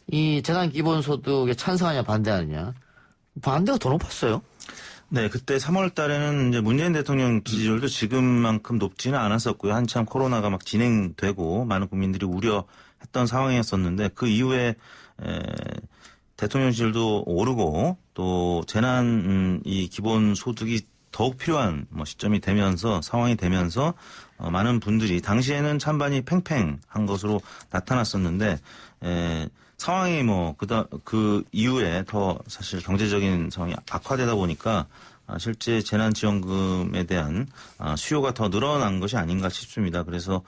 이 재난 기본소득에 찬성하냐 반대하느냐 반대가 더 높았어요. 네, 그때 3월 달에는 이제 문재인 대통령 지지율도 지금만큼 높지는 않았었고요. 한참 코로나가 막 진행되고 많은 국민들이 우려했던 상황이었었는데 그 이후에 대통령 지지율도 오르고 또 재난 이 기본 소득이 더욱 필요한 뭐 시점이 되면서 상황이 되면서 많은 분들이 당시에는 찬반이 팽팽한 것으로 나타났었는데 상황이 뭐 그 이후에 더 사실 경제적인 상황이 악화되다 보니까 실제 재난지원금에 대한 수요가 더 늘어난 것이 아닌가 싶습니다. 그래서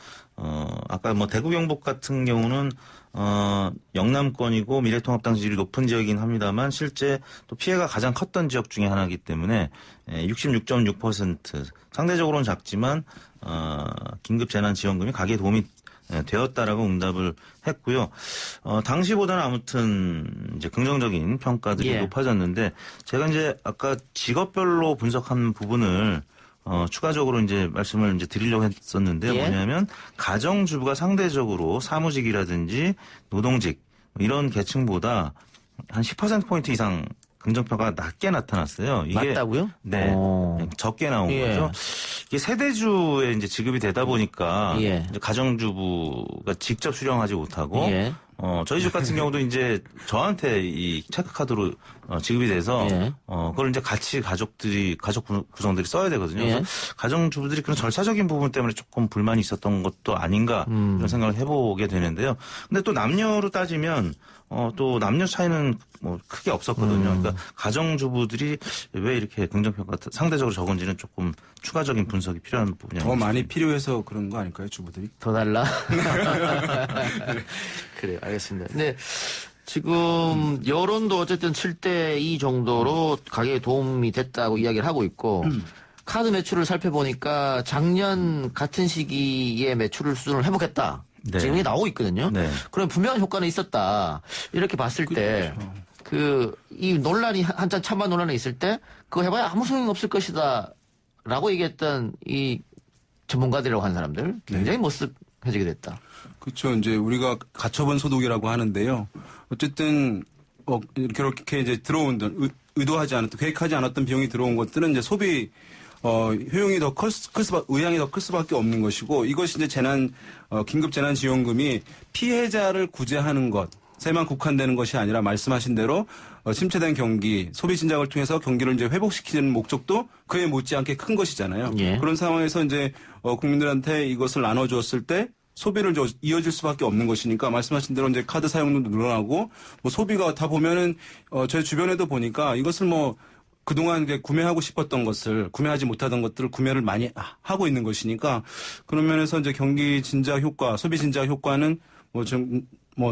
아까 뭐 대구 경북 같은 경우는 영남권이고 미래통합당 지지율이 높은 지역이긴 합니다만 실제 또 피해가 가장 컸던 지역 중에 하나이기 때문에 66.6% 상대적으로는 작지만 긴급 재난지원금이 가계에 도움이 되었다라고 응답을 했고요. 당시보다는 아무튼 이제 긍정적인 평가들이 높아졌는데 제가 이제 아까 직업별로 분석한 부분을 추가적으로 이제 말씀을 이제 드리려고 했었는데요. 뭐냐면 가정주부가 상대적으로 사무직이라든지 노동직 이런 계층보다 한 10%포인트 이상 긍정평가가 낮게 나타났어요. 이게 맞다고요? 네. 적게 나온 거죠. 이게 세대주에 이제 지급이 되다 보니까 이제 가정주부가 직접 수령하지 못하고 저희 집 같은 경우도 이제 저한테 이 체크카드로 지급이 돼서 그걸 이제 같이 가족 구성들이 써야 되거든요. 그래서 가정주부들이 그런 절차적인 부분 때문에 조금 불만이 있었던 것도 아닌가 이런 생각을 해보게 되는데요. 근데 또 남녀로 따지면 또 남녀 차이는 뭐 크게 없었거든요. 그러니까 가정주부들이 왜 이렇게 긍정평가 상대적으로 적은지는 조금 추가적인 분석이 필요한 부분이라고 더 많이 필요해서 그런 거 아닐까요, 주부들이? 더 달라? 그래요, 알겠습니다. 근데 지금 여론도 어쨌든 7대2 정도로 가계에 도움이 됐다고 이야기를 하고 있고 카드 매출을 살펴보니까 작년 같은 시기에 매출 수준을 회복했다. 지금 이게 나오고 있거든요. 그럼 분명한 효과는 있었다. 이렇게 봤을 때 이 논란이 한참 찬반 논란이 있을 때 그거 해봐야 아무 소용이 없을 것이다 라고 얘기했던 이 전문가들이라고 하는 사람들 굉장히 못쓱해지게 됐다. 그렇죠. 이제 우리가 가처분 소득이라고 하는데요. 어쨌든 그렇게 이제 들어온 의도하지 않았던 계획하지 않았던 비용이 들어온 것들은 이제 소비 효용이 더 의향이 더 클 수밖에 없는 것이고 이것이 이제 긴급 재난지원금이 피해자를 구제하는 것에만 국한되는 것이 아니라 말씀하신 대로 침체된 경기, 소비 진작을 통해서 경기를 이제 회복시키는 목적도 그에 못지않게 큰 것이잖아요. 그런 상황에서 이제 국민들한테 이것을 나눠주었을 때 소비를 이어질 수밖에 없는 것이니까 말씀하신 대로 이제 카드 사용률도 늘어나고 뭐 소비가 다 보면은 저희 주변에도 보니까 이것을 뭐 그동안 구매하고 싶었던 것을 구매하지 못하던 것들을 구매를 많이 하고 있는 것이니까 그런 면에서 이제 경기 진작 효과, 소비 진작 효과는 뭐 좀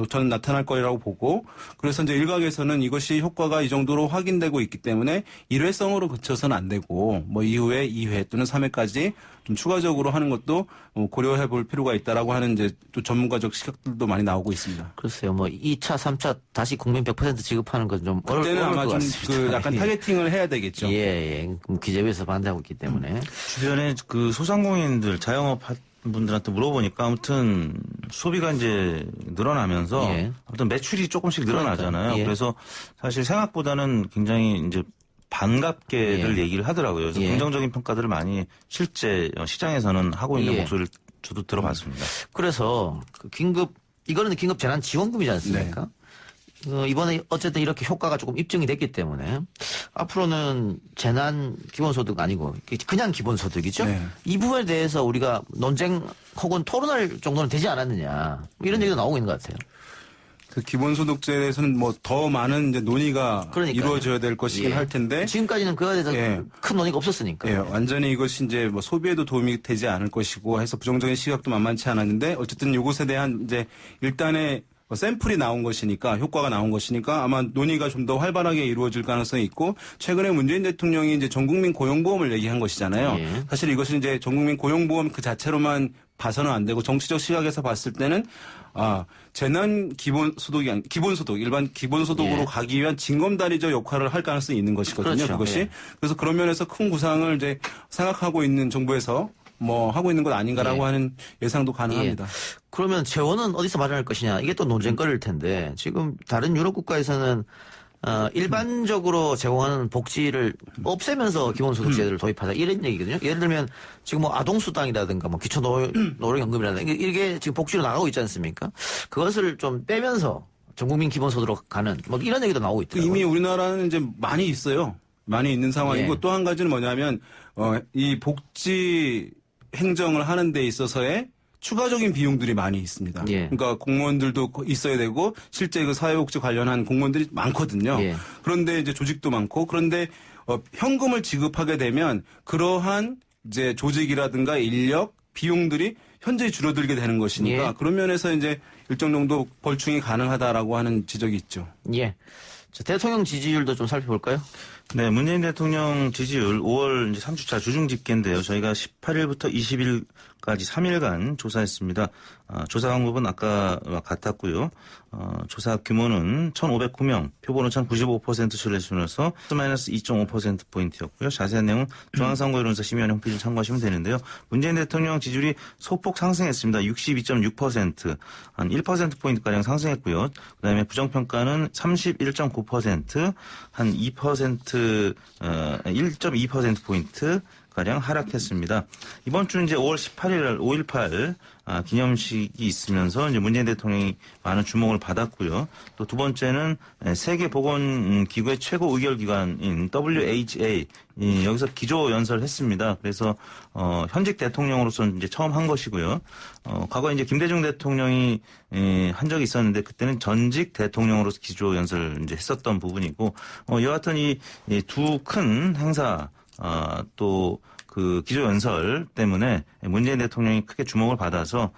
저는 나타날 거라고 보고, 그래서 이제 일각에서는 이것이 효과가 이 정도로 확인되고 있기 때문에 일회성으로 그쳐서는 안 되고, 이후에 2회 또는 3회까지 좀 추가적으로 하는 것도 고려해 볼 필요가 있다라고 하는 이제 또 전문가적 시각들도 많이 나오고 있습니다. 글쎄요, 2차, 3차 다시 국민 100% 지급하는 건 좀 어려울 그때는 아마 것 좀 같습니다. 약간 타겟팅을 해야 되겠죠. 예. 기재부에서 반대하고 있기 때문에. 주변에 그 소상공인들, 자영업 분들한테 물어보니까 아무튼 소비가 이제 늘어나면서 아무튼 매출이 조금씩 늘어나잖아요. 그래서 사실 생각보다는 굉장히 이제 반갑게들 얘기를 하더라고요. 그래서 긍정적인 평가들을 많이 실제 시장에서는 하고 있는 목소리를 저도 들어봤습니다. 그래서 이거는 긴급 재난 지원금이지 않습니까? 이번에 어쨌든 이렇게 효과가 조금 입증이 됐기 때문에 앞으로는 재난 기본소득 아니고 그냥 기본소득이죠. 이 부분에 대해서 우리가 논쟁 혹은 토론할 정도는 되지 않았느냐 이런 얘기도 나오고 있는 것 같아요. 그 기본소득제에 대해서는 더 많은 이제 논의가 이루어져야 될 것이긴 할 텐데 지금까지는 그거에 대해서 큰 논의가 없었으니까. 완전히 이것이 이제 소비에도 도움이 되지 않을 것이고 해서 부정적인 시각도 만만치 않았는데 어쨌든 이것에 대한 이제 일단의 샘플이 나온 것이니까 효과가 나온 것이니까 아마 논의가 좀 더 활발하게 이루어질 가능성이 있고 최근에 문재인 대통령이 이제 전국민 고용보험을 얘기한 것이잖아요. 사실 이것은 이제 전국민 고용보험 그 자체로만 봐서는 안 되고 정치적 시각에서 봤을 때는 재난 기본소득 일반 기본소득으로 가기 위한 징검다리적 역할을 할 가능성이 있는 것이거든요. 그렇죠. 그것이 그래서 그런 면에서 큰 구상을 이제 생각하고 있는 정부에서 하고 있는 것 아닌가라고 하는 예상도 가능합니다. 그러면 재원은 어디서 마련할 것이냐 이게 또 논쟁거리일 텐데 지금 다른 유럽 국가에서는 일반적으로 제공하는 복지를 없애면서 기본소득제도를 도입하자 이런 얘기거든요. 예를 들면 지금 아동수당이라든가 기초노령연금이라든가 이게 지금 복지로 나가고 있지 않습니까? 그것을 좀 빼면서 전국민 기본소득으로 가는 이런 얘기도 나오고 있더라고요. 이미 우리나라는 이제 많이 있어요. 많이 있는 상황이고 또 한 가지는 뭐냐면 이 복지 행정을 하는 데 있어서의 추가적인 비용들이 많이 있습니다. 그러니까 공무원들도 있어야 되고 실제 그 사회복지 관련한 공무원들이 많거든요. 그런데 이제 조직도 많고 그런데 현금을 지급하게 되면 그러한 이제 조직이라든가 인력 비용들이 현저히 줄어들게 되는 것이니까 그런 면에서 이제 일정 정도 벌충이 가능하다라고 하는 지적이 있죠. 자, 대통령 지지율도 좀 살펴볼까요? 네, 문재인 대통령 지지율 5월 이제 3주차 주중 집계인데요. 저희가 18일부터 20일까지 3일간 조사했습니다. 조사 방법은 아까와 같았고요. 조사 규모는 1,509명, 표본 오차 95% 신뢰수준에서 마이너스 2.5%포인트였고요. 자세한 내용은 중앙선거여론조사 심의위원회 홈페이지를 참고하시면 되는데요. 문재인 대통령 지지율이 소폭 상승했습니다. 62.6%, 한 1%포인트가량 상승했고요. 그다음에 부정평가는 31.9%, 한 1.2%포인트 가량 하락했습니다. 이번 주 이제 5월 18일 5.18 기념식이 있으면서 이제 문재인 대통령이 많은 주목을 받았고요. 또 두 번째는 세계보건기구의 최고 의결기관인 WHA 여기서 기조 연설을 했습니다. 그래서 현직 대통령으로서는 이제 처음 한 것이고요. 과거에 이제 김대중 대통령이 한 적이 있었는데 그때는 전직 대통령으로서 기조 연설을 이제 했었던 부분이고 여하튼 이 두 큰 행사 또 그 기조연설 때문에 문재인 대통령이 크게 주목을 받아서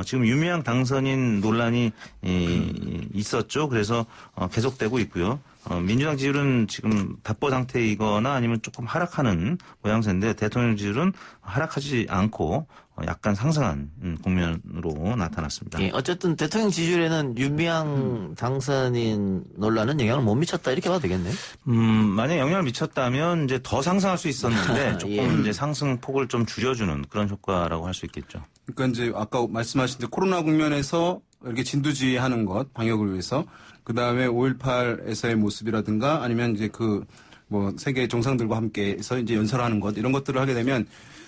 지금 유미양 당선인 논란이 있었죠. 그래서 계속되고 있고요. 민주당 지지율은 지금 답보 상태이거나 아니면 조금 하락하는 모양새인데 대통령 지지율은 하락하지 않고 약간 상승한 국면으로 나타났습니다. 어쨌든 대통령 지지율에는 유미양 당선인 논란은 영향을 못 미쳤다 이렇게 봐도 되겠네요. 만약 영향을 미쳤다면 이제 더 상승할 수 있었는데 조금 이제 상승 폭을 좀 줄여주는 그런 효과라고 할 수 있겠죠. 그러니까 이제 아까 말씀하신 대로 코로나 국면에서 이렇게 진두지휘하는 것 방역을 위해서 그 다음에 5.18에서의 모습이라든가 아니면 이제 세계 정상들과 함께해서 이제 연설하는 것 이런 것들을 하게 되면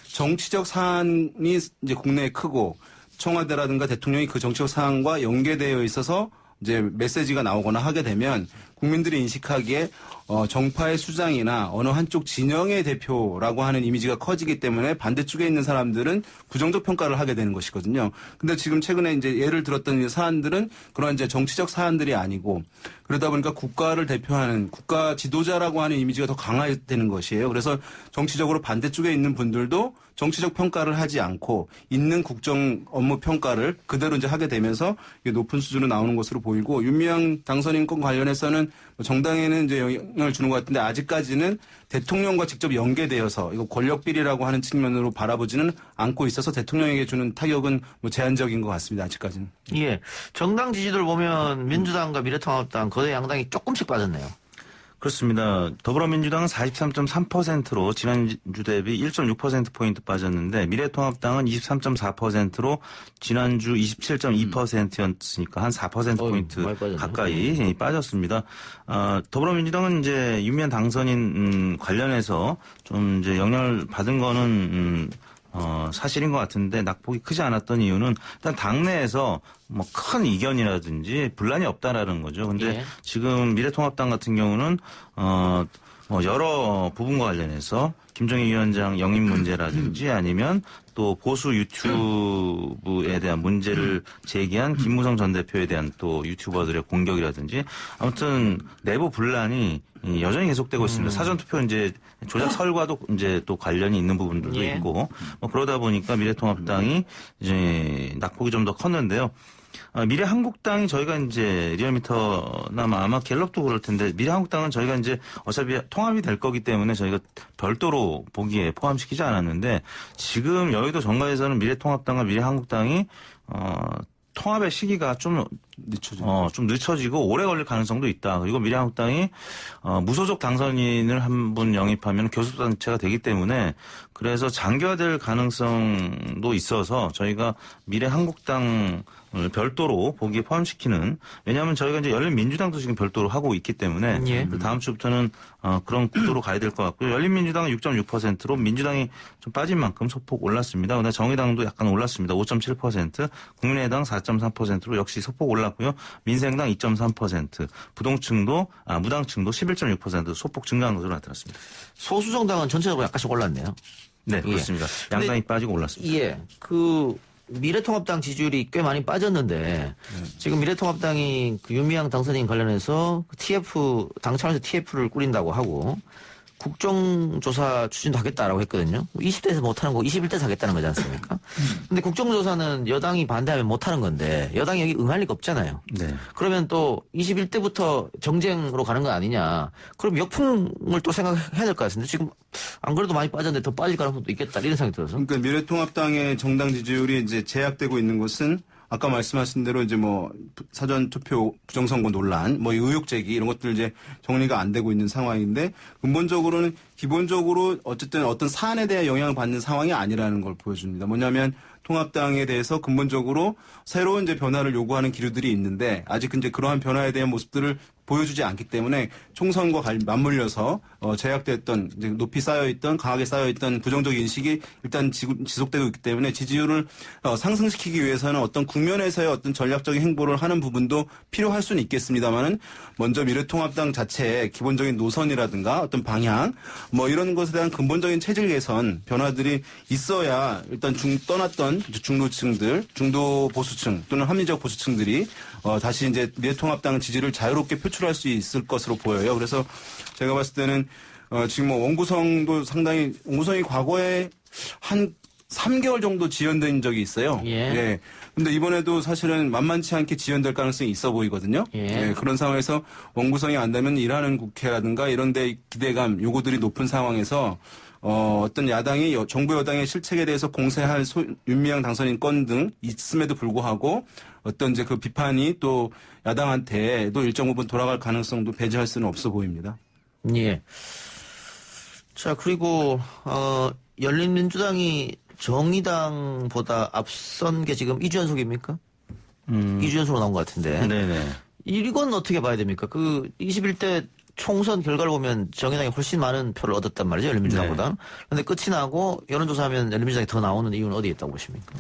정치적 사안이 이제 국내에 크고 청와대라든가 대통령이 그 정치적 사안과 연계되어 있어서 이제 메시지가 나오거나 하게 되면 국민들이 인식하기에 정파의 수장이나 어느 한쪽 진영의 대표라고 하는 이미지가 커지기 때문에 반대쪽에 있는 사람들은 부정적 평가를 하게 되는 것이거든요. 근데 지금 최근에 이제 예를 들었던 이 사안들은 그런 이제 정치적 사안들이 아니고 그러다 보니까 국가를 대표하는 국가 지도자라고 하는 이미지가 더 강화되는 것이에요. 그래서 정치적으로 반대쪽에 있는 분들도 정치적 평가를 하지 않고 있는 국정 업무 평가를 그대로 이제 하게 되면서 이게 높은 수준으로 나오는 것으로 보이고 윤미향 당선인 건 관련해서는 정당에는 이제 영향을 주는 것 같은데 아직까지는 대통령과 직접 연계되어서 이거 권력 비리라고 하는 측면으로 바라보지는 않고 있어서 대통령에게 주는 타격은 뭐 제한적인 것 같습니다. 아직까지는. 예. 정당 지지도를 보면 민주당과 미래통합당 거대 양당이 조금씩 빠졌네요. 그렇습니다. 더불어민주당은 43.3%로 지난주 대비 1.6%포인트 빠졌는데 미래통합당은 23.4%로 지난주 27.2%였으니까 한 4%포인트 가까이 빠졌습니다. 더불어민주당은 이제 윤미향 당선인 관련해서 좀 이제 영향을 받은 거는 사실인 것 같은데 낙폭이 크지 않았던 이유는 일단 당내에서 뭐 큰 이견이라든지 분란이 없다라는 거죠. 근데 지금 미래통합당 같은 경우는 뭐 여러 부분과 관련해서 김정희 위원장 영입 문제라든지 아니면 또 보수 유튜브에 대한 문제를 제기한 김무성 전 대표에 대한 또 유튜버들의 공격이라든지 아무튼 내부 분란이 여전히 계속되고 있습니다. 사전투표 이제 조작 설과도 이제 또 관련이 있는 부분들도 있고 뭐 그러다 보니까 미래통합당이 이제 낙폭이 좀 더 컸는데요. 미래한국당이 저희가 이제 리얼미터나 아마 갤럽도 그럴 텐데 미래한국당은 저희가 이제 어차피 통합이 될 거기 때문에 저희가 별도로 보기에 포함시키지 않았는데 지금 여의도 정가에서는 미래통합당과 미래한국당이 통합의 시기가 좀 늦춰지고 오래 걸릴 가능성도 있다. 그리고 미래한국당이 무소속 당선인을 한 분 영입하면 교섭단체가 되기 때문에 그래서 장기화될 가능성도 있어서 저희가 미래한국당을 별도로 보기에 포함시키는 왜냐하면 저희가 이제 열린민주당도 지금 별도로 하고 있기 때문에 다음 주부터는 그런 구도로 가야 될 것 같고요. 열린민주당은 6.6%로 민주당이 좀 빠진 만큼 소폭 올랐습니다. 그런데 정의당도 약간 올랐습니다. 5.7%, 국민의당 4.3%로 역시 소폭 올랐고요. 민생당 2.3%, 무당층도 11.6% 소폭 증가한 것으로 나타났습니다. 소수정당은 전체적으로 약간씩 올랐네요. 네, 그렇습니다. 양당이 빠지고 올랐습니다. 예. 미래통합당 지지율이 꽤 많이 빠졌는데 지금 미래통합당이 윤미향 당선인 관련해서 당 차원에서 TF를 꾸린다고 하고 국정조사 추진도 하겠다라고 했거든요. 20대에서 못하는 거 21대에서 하겠다는 거지 않습니까? 근데 국정조사는 여당이 반대하면 못하는 건데 여당이 여기 응할 리가 없잖아요. 네. 그러면 또 21대부터 정쟁으로 가는 거 아니냐. 그럼 역풍을 또 생각해야 될 것 같은데 지금 안 그래도 많이 빠졌는데 더 빠질 가능성도 있겠다 이런 생각이 들어서. 그러니까 미래통합당의 정당 지지율이 이제 제약되고 있는 것은 아까 말씀하신 대로 이제 뭐 사전 투표 부정선거 논란, 뭐 의혹 제기 이런 것들 이제 정리가 안 되고 있는 상황인데 근본적으로는 기본적으로 어쨌든 어떤 사안에 대한 영향을 받는 상황이 아니라는 걸 보여줍니다. 뭐냐면 통합당에 대해서 근본적으로 새로운 이제 변화를 요구하는 기류들이 있는데 아직 이제 그러한 변화에 대한 모습들을 보여주지 않기 때문에 총선과 맞물려서 제약됐던 이제 높이 쌓여있던 강하게 쌓여있던 부정적 인식이 일단 지속되고 있기 때문에 지지율을 상승시키기 위해서는 어떤 국면에서의 어떤 전략적인 행보를 하는 부분도 필요할 수는 있겠습니다만은 먼저 미래통합당 자체의 기본적인 노선이라든가 어떤 방향 뭐 이런 것에 대한 근본적인 체질 개선 변화들이 있어야 일단 떠났던 중도층들 중도 보수층 또는 합리적 보수층들이 다시 이제 미래통합당 지지를 자유롭게 표출할 수 있을 것으로 보여요. 그래서 제가 봤을 때는 지금 뭐 원구성이 과거에 한 3개월 정도 지연된 적이 있어요. 예. 근데 이번에도 사실은 만만치 않게 지연될 가능성이 있어 보이거든요. 예. 그런 상황에서 원구성이 안 되면 일하는 국회라든가 이런 데 기대감, 요구들이 높은 상황에서 어떤 야당이 정부 여당의 실책에 대해서 공세할 윤미향 당선인 건 등 있음에도 불구하고 어떤 이제 그 비판이 또 야당한테도 일정 부분 돌아갈 가능성도 배제할 수는 없어 보입니다. 예. 자, 그리고, 열린민주당이 정의당보다 앞선 게 지금 2주 연속입니까? 2주 연속으로 나온 것 같은데. 네네. 이건 어떻게 봐야 됩니까? 21대 총선 결과를 보면 정의당이 훨씬 많은 표를 얻었단 말이죠, 열린민주당보다. 그런데 끝이 나고 여론조사하면 열린민주당이 더 나오는 이유는 어디에 있다고 보십니까?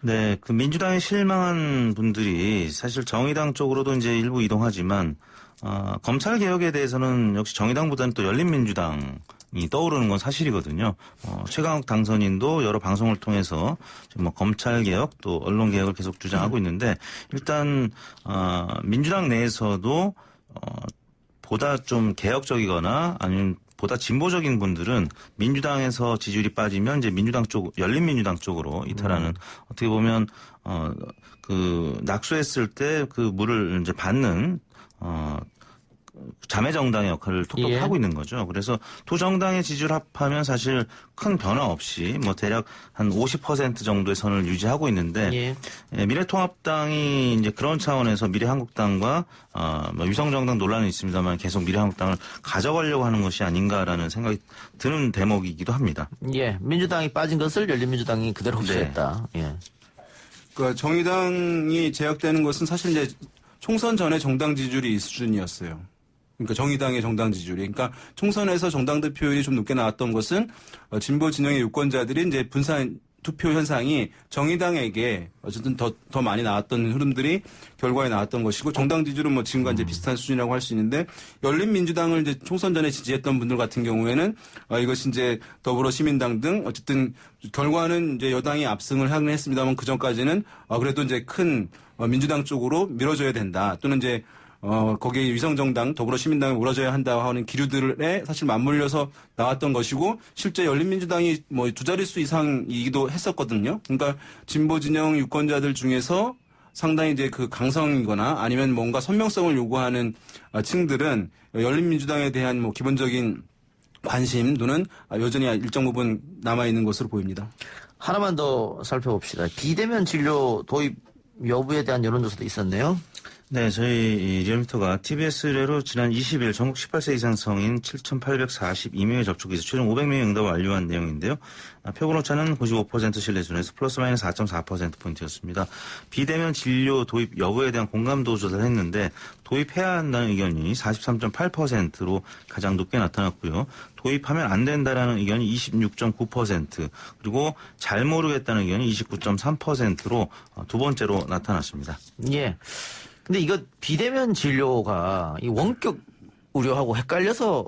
네, 민주당에 실망한 분들이 사실 정의당 쪽으로도 이제 일부 이동하지만 검찰 개혁에 대해서는 역시 정의당보다는 또 열린민주당이 떠오르는 건 사실이거든요. 최강욱 당선인도 여러 방송을 통해서 뭐 검찰 개혁 또 언론 개혁을 계속 주장하고 있는데 일단 민주당 내에서도 보다 좀 개혁적이거나 아니면 보다 진보적인 분들은 민주당에서 지지율이 빠지면 이제 민주당 쪽, 열린민주당 쪽으로 이탈하는 어떻게 보면 그 낙수했을 때 그 물을 이제 받는 자매 정당의 역할을 톡톡 예. 하고 있는 거죠. 그래서 두 정당의 지지율 합하면 사실 큰 변화 없이 뭐 대략 한 50% 정도의 선을 유지하고 있는데 예. 미래통합당이 이제 그런 차원에서 미래한국당과 뭐 위성정당 논란은 있습니다만 계속 미래한국당을 가져가려고 하는 것이 아닌가라는 생각이 드는 대목이기도 합니다. 예, 민주당이 빠진 것을 열린민주당이 그대로 흡수했다. 예. 그러니까 정의당이 제약되는 것은 사실 이제 총선 전에 정당 지지율이 이 수준이었어요. 그러니까 정의당의 정당 지지율이. 그러니까 총선에서 정당 득표율이 좀 높게 나왔던 것은 진보 진영의 유권자들이 이제 분산 투표 현상이 정의당에게 어쨌든 더 많이 나왔던 흐름들이 결과에 나왔던 것이고 정당 지지율은 뭐 지금과 이제 비슷한 수준이라고 할 수 있는데 열린민주당을 이제 총선 전에 지지했던 분들 같은 경우에는 이것이 이제 더불어시민당 등 어쨌든 결과는 이제 여당이 압승을 하긴 했습니다만 그 전까지는 그래도 이제 큰 민주당 쪽으로 밀어줘야 된다 또는 이제 거기에 위성정당, 더불어시민당이 몰아줘야 한다고 하는 기류들에 사실 맞물려서 나왔던 것이고 실제 열린민주당이 뭐 두 자릿수 이상이기도 했었거든요. 그러니까 진보 진영 유권자들 중에서 상당히 이제 그 강성이거나 아니면 뭔가 선명성을 요구하는 층들은 열린민주당에 대한 뭐 기본적인 관심도는 여전히 일정 부분 남아있는 것으로 보입니다. 하나만 더 살펴봅시다. 비대면 진료 도입 여부에 대한 여론조사도 있었네요. 네, 저희 리얼미터가 TBS 의뢰로 지난 20일 전국 18세 이상 성인 7,842명의 접촉에서 최종 500명의 응답을 완료한 내용인데요. 표본 오차는 95% 신뢰 수준에서 플러스 마이너스 4.4%포인트였습니다. 비대면 진료 도입 여부에 대한 공감도 조사를 했는데 도입해야 한다는 의견이 43.8%로 가장 높게 나타났고요. 도입하면 안 된다라는 의견이 26.9% 그리고 잘 모르겠다는 의견이 29.3%로 두 번째로 나타났습니다. 예. 근데 이거 비대면 진료가 이 원격 의료하고 헷갈려서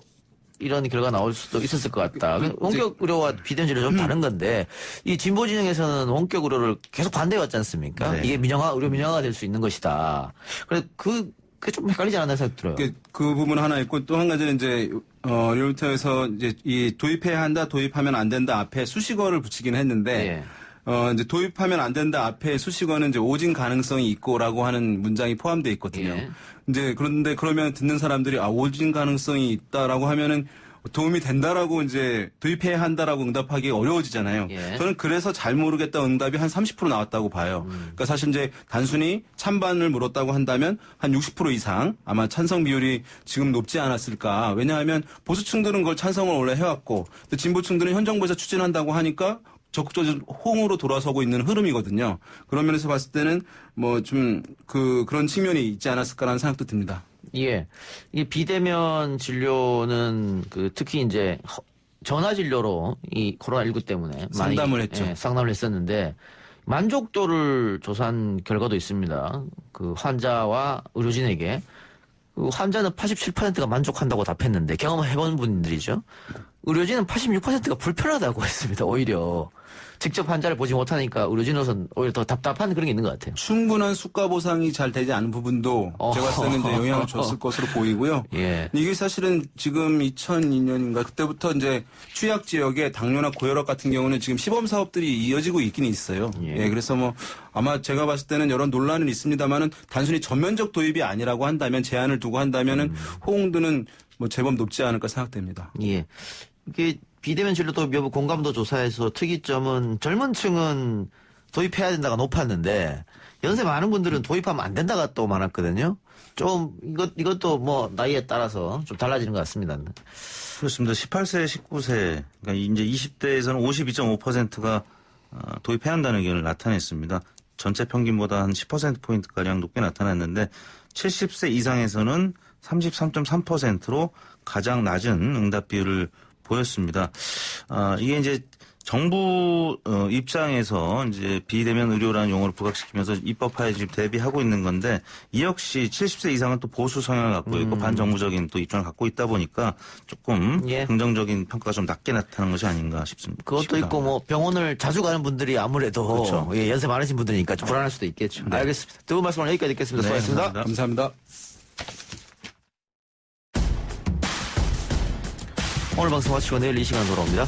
이런 결과 나올 수도 있었을 것 같다. 원격 의료와 비대면 진료 좀 다른 건데 이 진보 진영에서는 원격 의료를 계속 반대해 왔지 않습니까? 네. 이게 의료 민영화가 될 수 있는 것이다. 그래 그게 좀 헷갈리지 않았나 생각이 들어요. 그 부분 하나 있고 또 한 가지는 이제 리얼미터에서 이제 이 도입해야 한다, 도입하면 안 된다 앞에 수식어를 붙이긴 했는데. 이제 도입하면 안 된다 앞에 수식어는 이제 오진 가능성이 있고라고 하는 문장이 포함되어 있거든요. 예. 이제 그런데 그러면 듣는 사람들이 오진 가능성이 있다라고 하면은 도움이 된다라고 이제 도입해야 한다라고 응답하기 어려워지잖아요. 예. 저는 그래서 잘 모르겠다 응답이 한 30% 나왔다고 봐요. 그러니까 사실 이제 단순히 찬반을 물었다고 한다면 한 60% 이상 아마 찬성 비율이 지금 높지 않았을까. 왜냐하면 보수층들은 그걸 찬성을 원래 해왔고 진보층들은 현 정부에서 추진한다고 하니까 적극적인 호응으로 돌아서고 있는 흐름이거든요. 그런 면에서 봤을 때는 뭐 좀 그런 측면이 있지 않았을까라는 생각도 듭니다. 예. 이 비대면 진료는 특히 이제 전화 진료로 이 코로나19 때문에 상담을 했죠. 예, 상담을 했었는데 만족도를 조사한 결과도 있습니다. 그 환자와 의료진에게 그 환자는 87%가 만족한다고 답했는데 경험해본 분들이죠. 의료진은 86%가 불편하다고 했습니다. 오히려 직접 환자를 보지 못하니까 의료진으로서는 오히려 더 답답한 그런 게 있는 것 같아요. 충분한 수가 보상이 잘 되지 않은 부분도 제가 봤을 때는 이제 영향을 줬을 것으로 보이고요. 예. 이게 사실은 지금 2002년인가 그때부터 이제 취약 지역에 당뇨나 고혈압 같은 경우는 지금 시범 사업들이 이어지고 있긴 있어요. 예. 그래서 뭐 아마 제가 봤을 때는 여러 논란은 있습니다만은 단순히 전면적 도입이 아니라고 한다면 제한을 두고 한다면은 호응도는 뭐 제법 높지 않을까 생각됩니다. 예. 이게 비대면 진료 도입 여부 공감도 조사에서 특이점은 젊은 층은 도입해야 된다가 높았는데 연세 많은 분들은 도입하면 안 된다가 또 많았거든요. 좀 이것도 뭐 나이에 따라서 좀 달라지는 것 같습니다. 그렇습니다. 18세, 19세, 그러니까 이제 20대에서는 52.5%가 도입해야 한다는 의견을 나타냈습니다. 전체 평균보다 한 10%포인트가량 높게 나타났는데 70세 이상에서는 33.3%로 가장 낮은 응답 비율을 보였습니다. 이게 이제 정부 입장에서 이제 비대면 의료라는 용어를 부각시키면서 입법화에 지금 대비하고 있는 건데 이 역시 70세 이상은 또 보수 성향을 갖고 있고 반정부적인 또 입장을 갖고 있다 보니까 조금 긍정적인 평가가 좀 낮게 나타나는 것이 아닌가 싶습니다. 그것도 있고 뭐 병원을 자주 가는 분들이 아무래도 그렇죠. 예, 연세 많으신 분들이니까 좀 불안할 수도 있겠죠. 네. 알겠습니다. 두 분 말씀을 여기까지 듣겠습니다. 네, 수고하셨습니다. 감사합니다. 오늘 방송 마치고 내일 이 시간 돌아옵니다.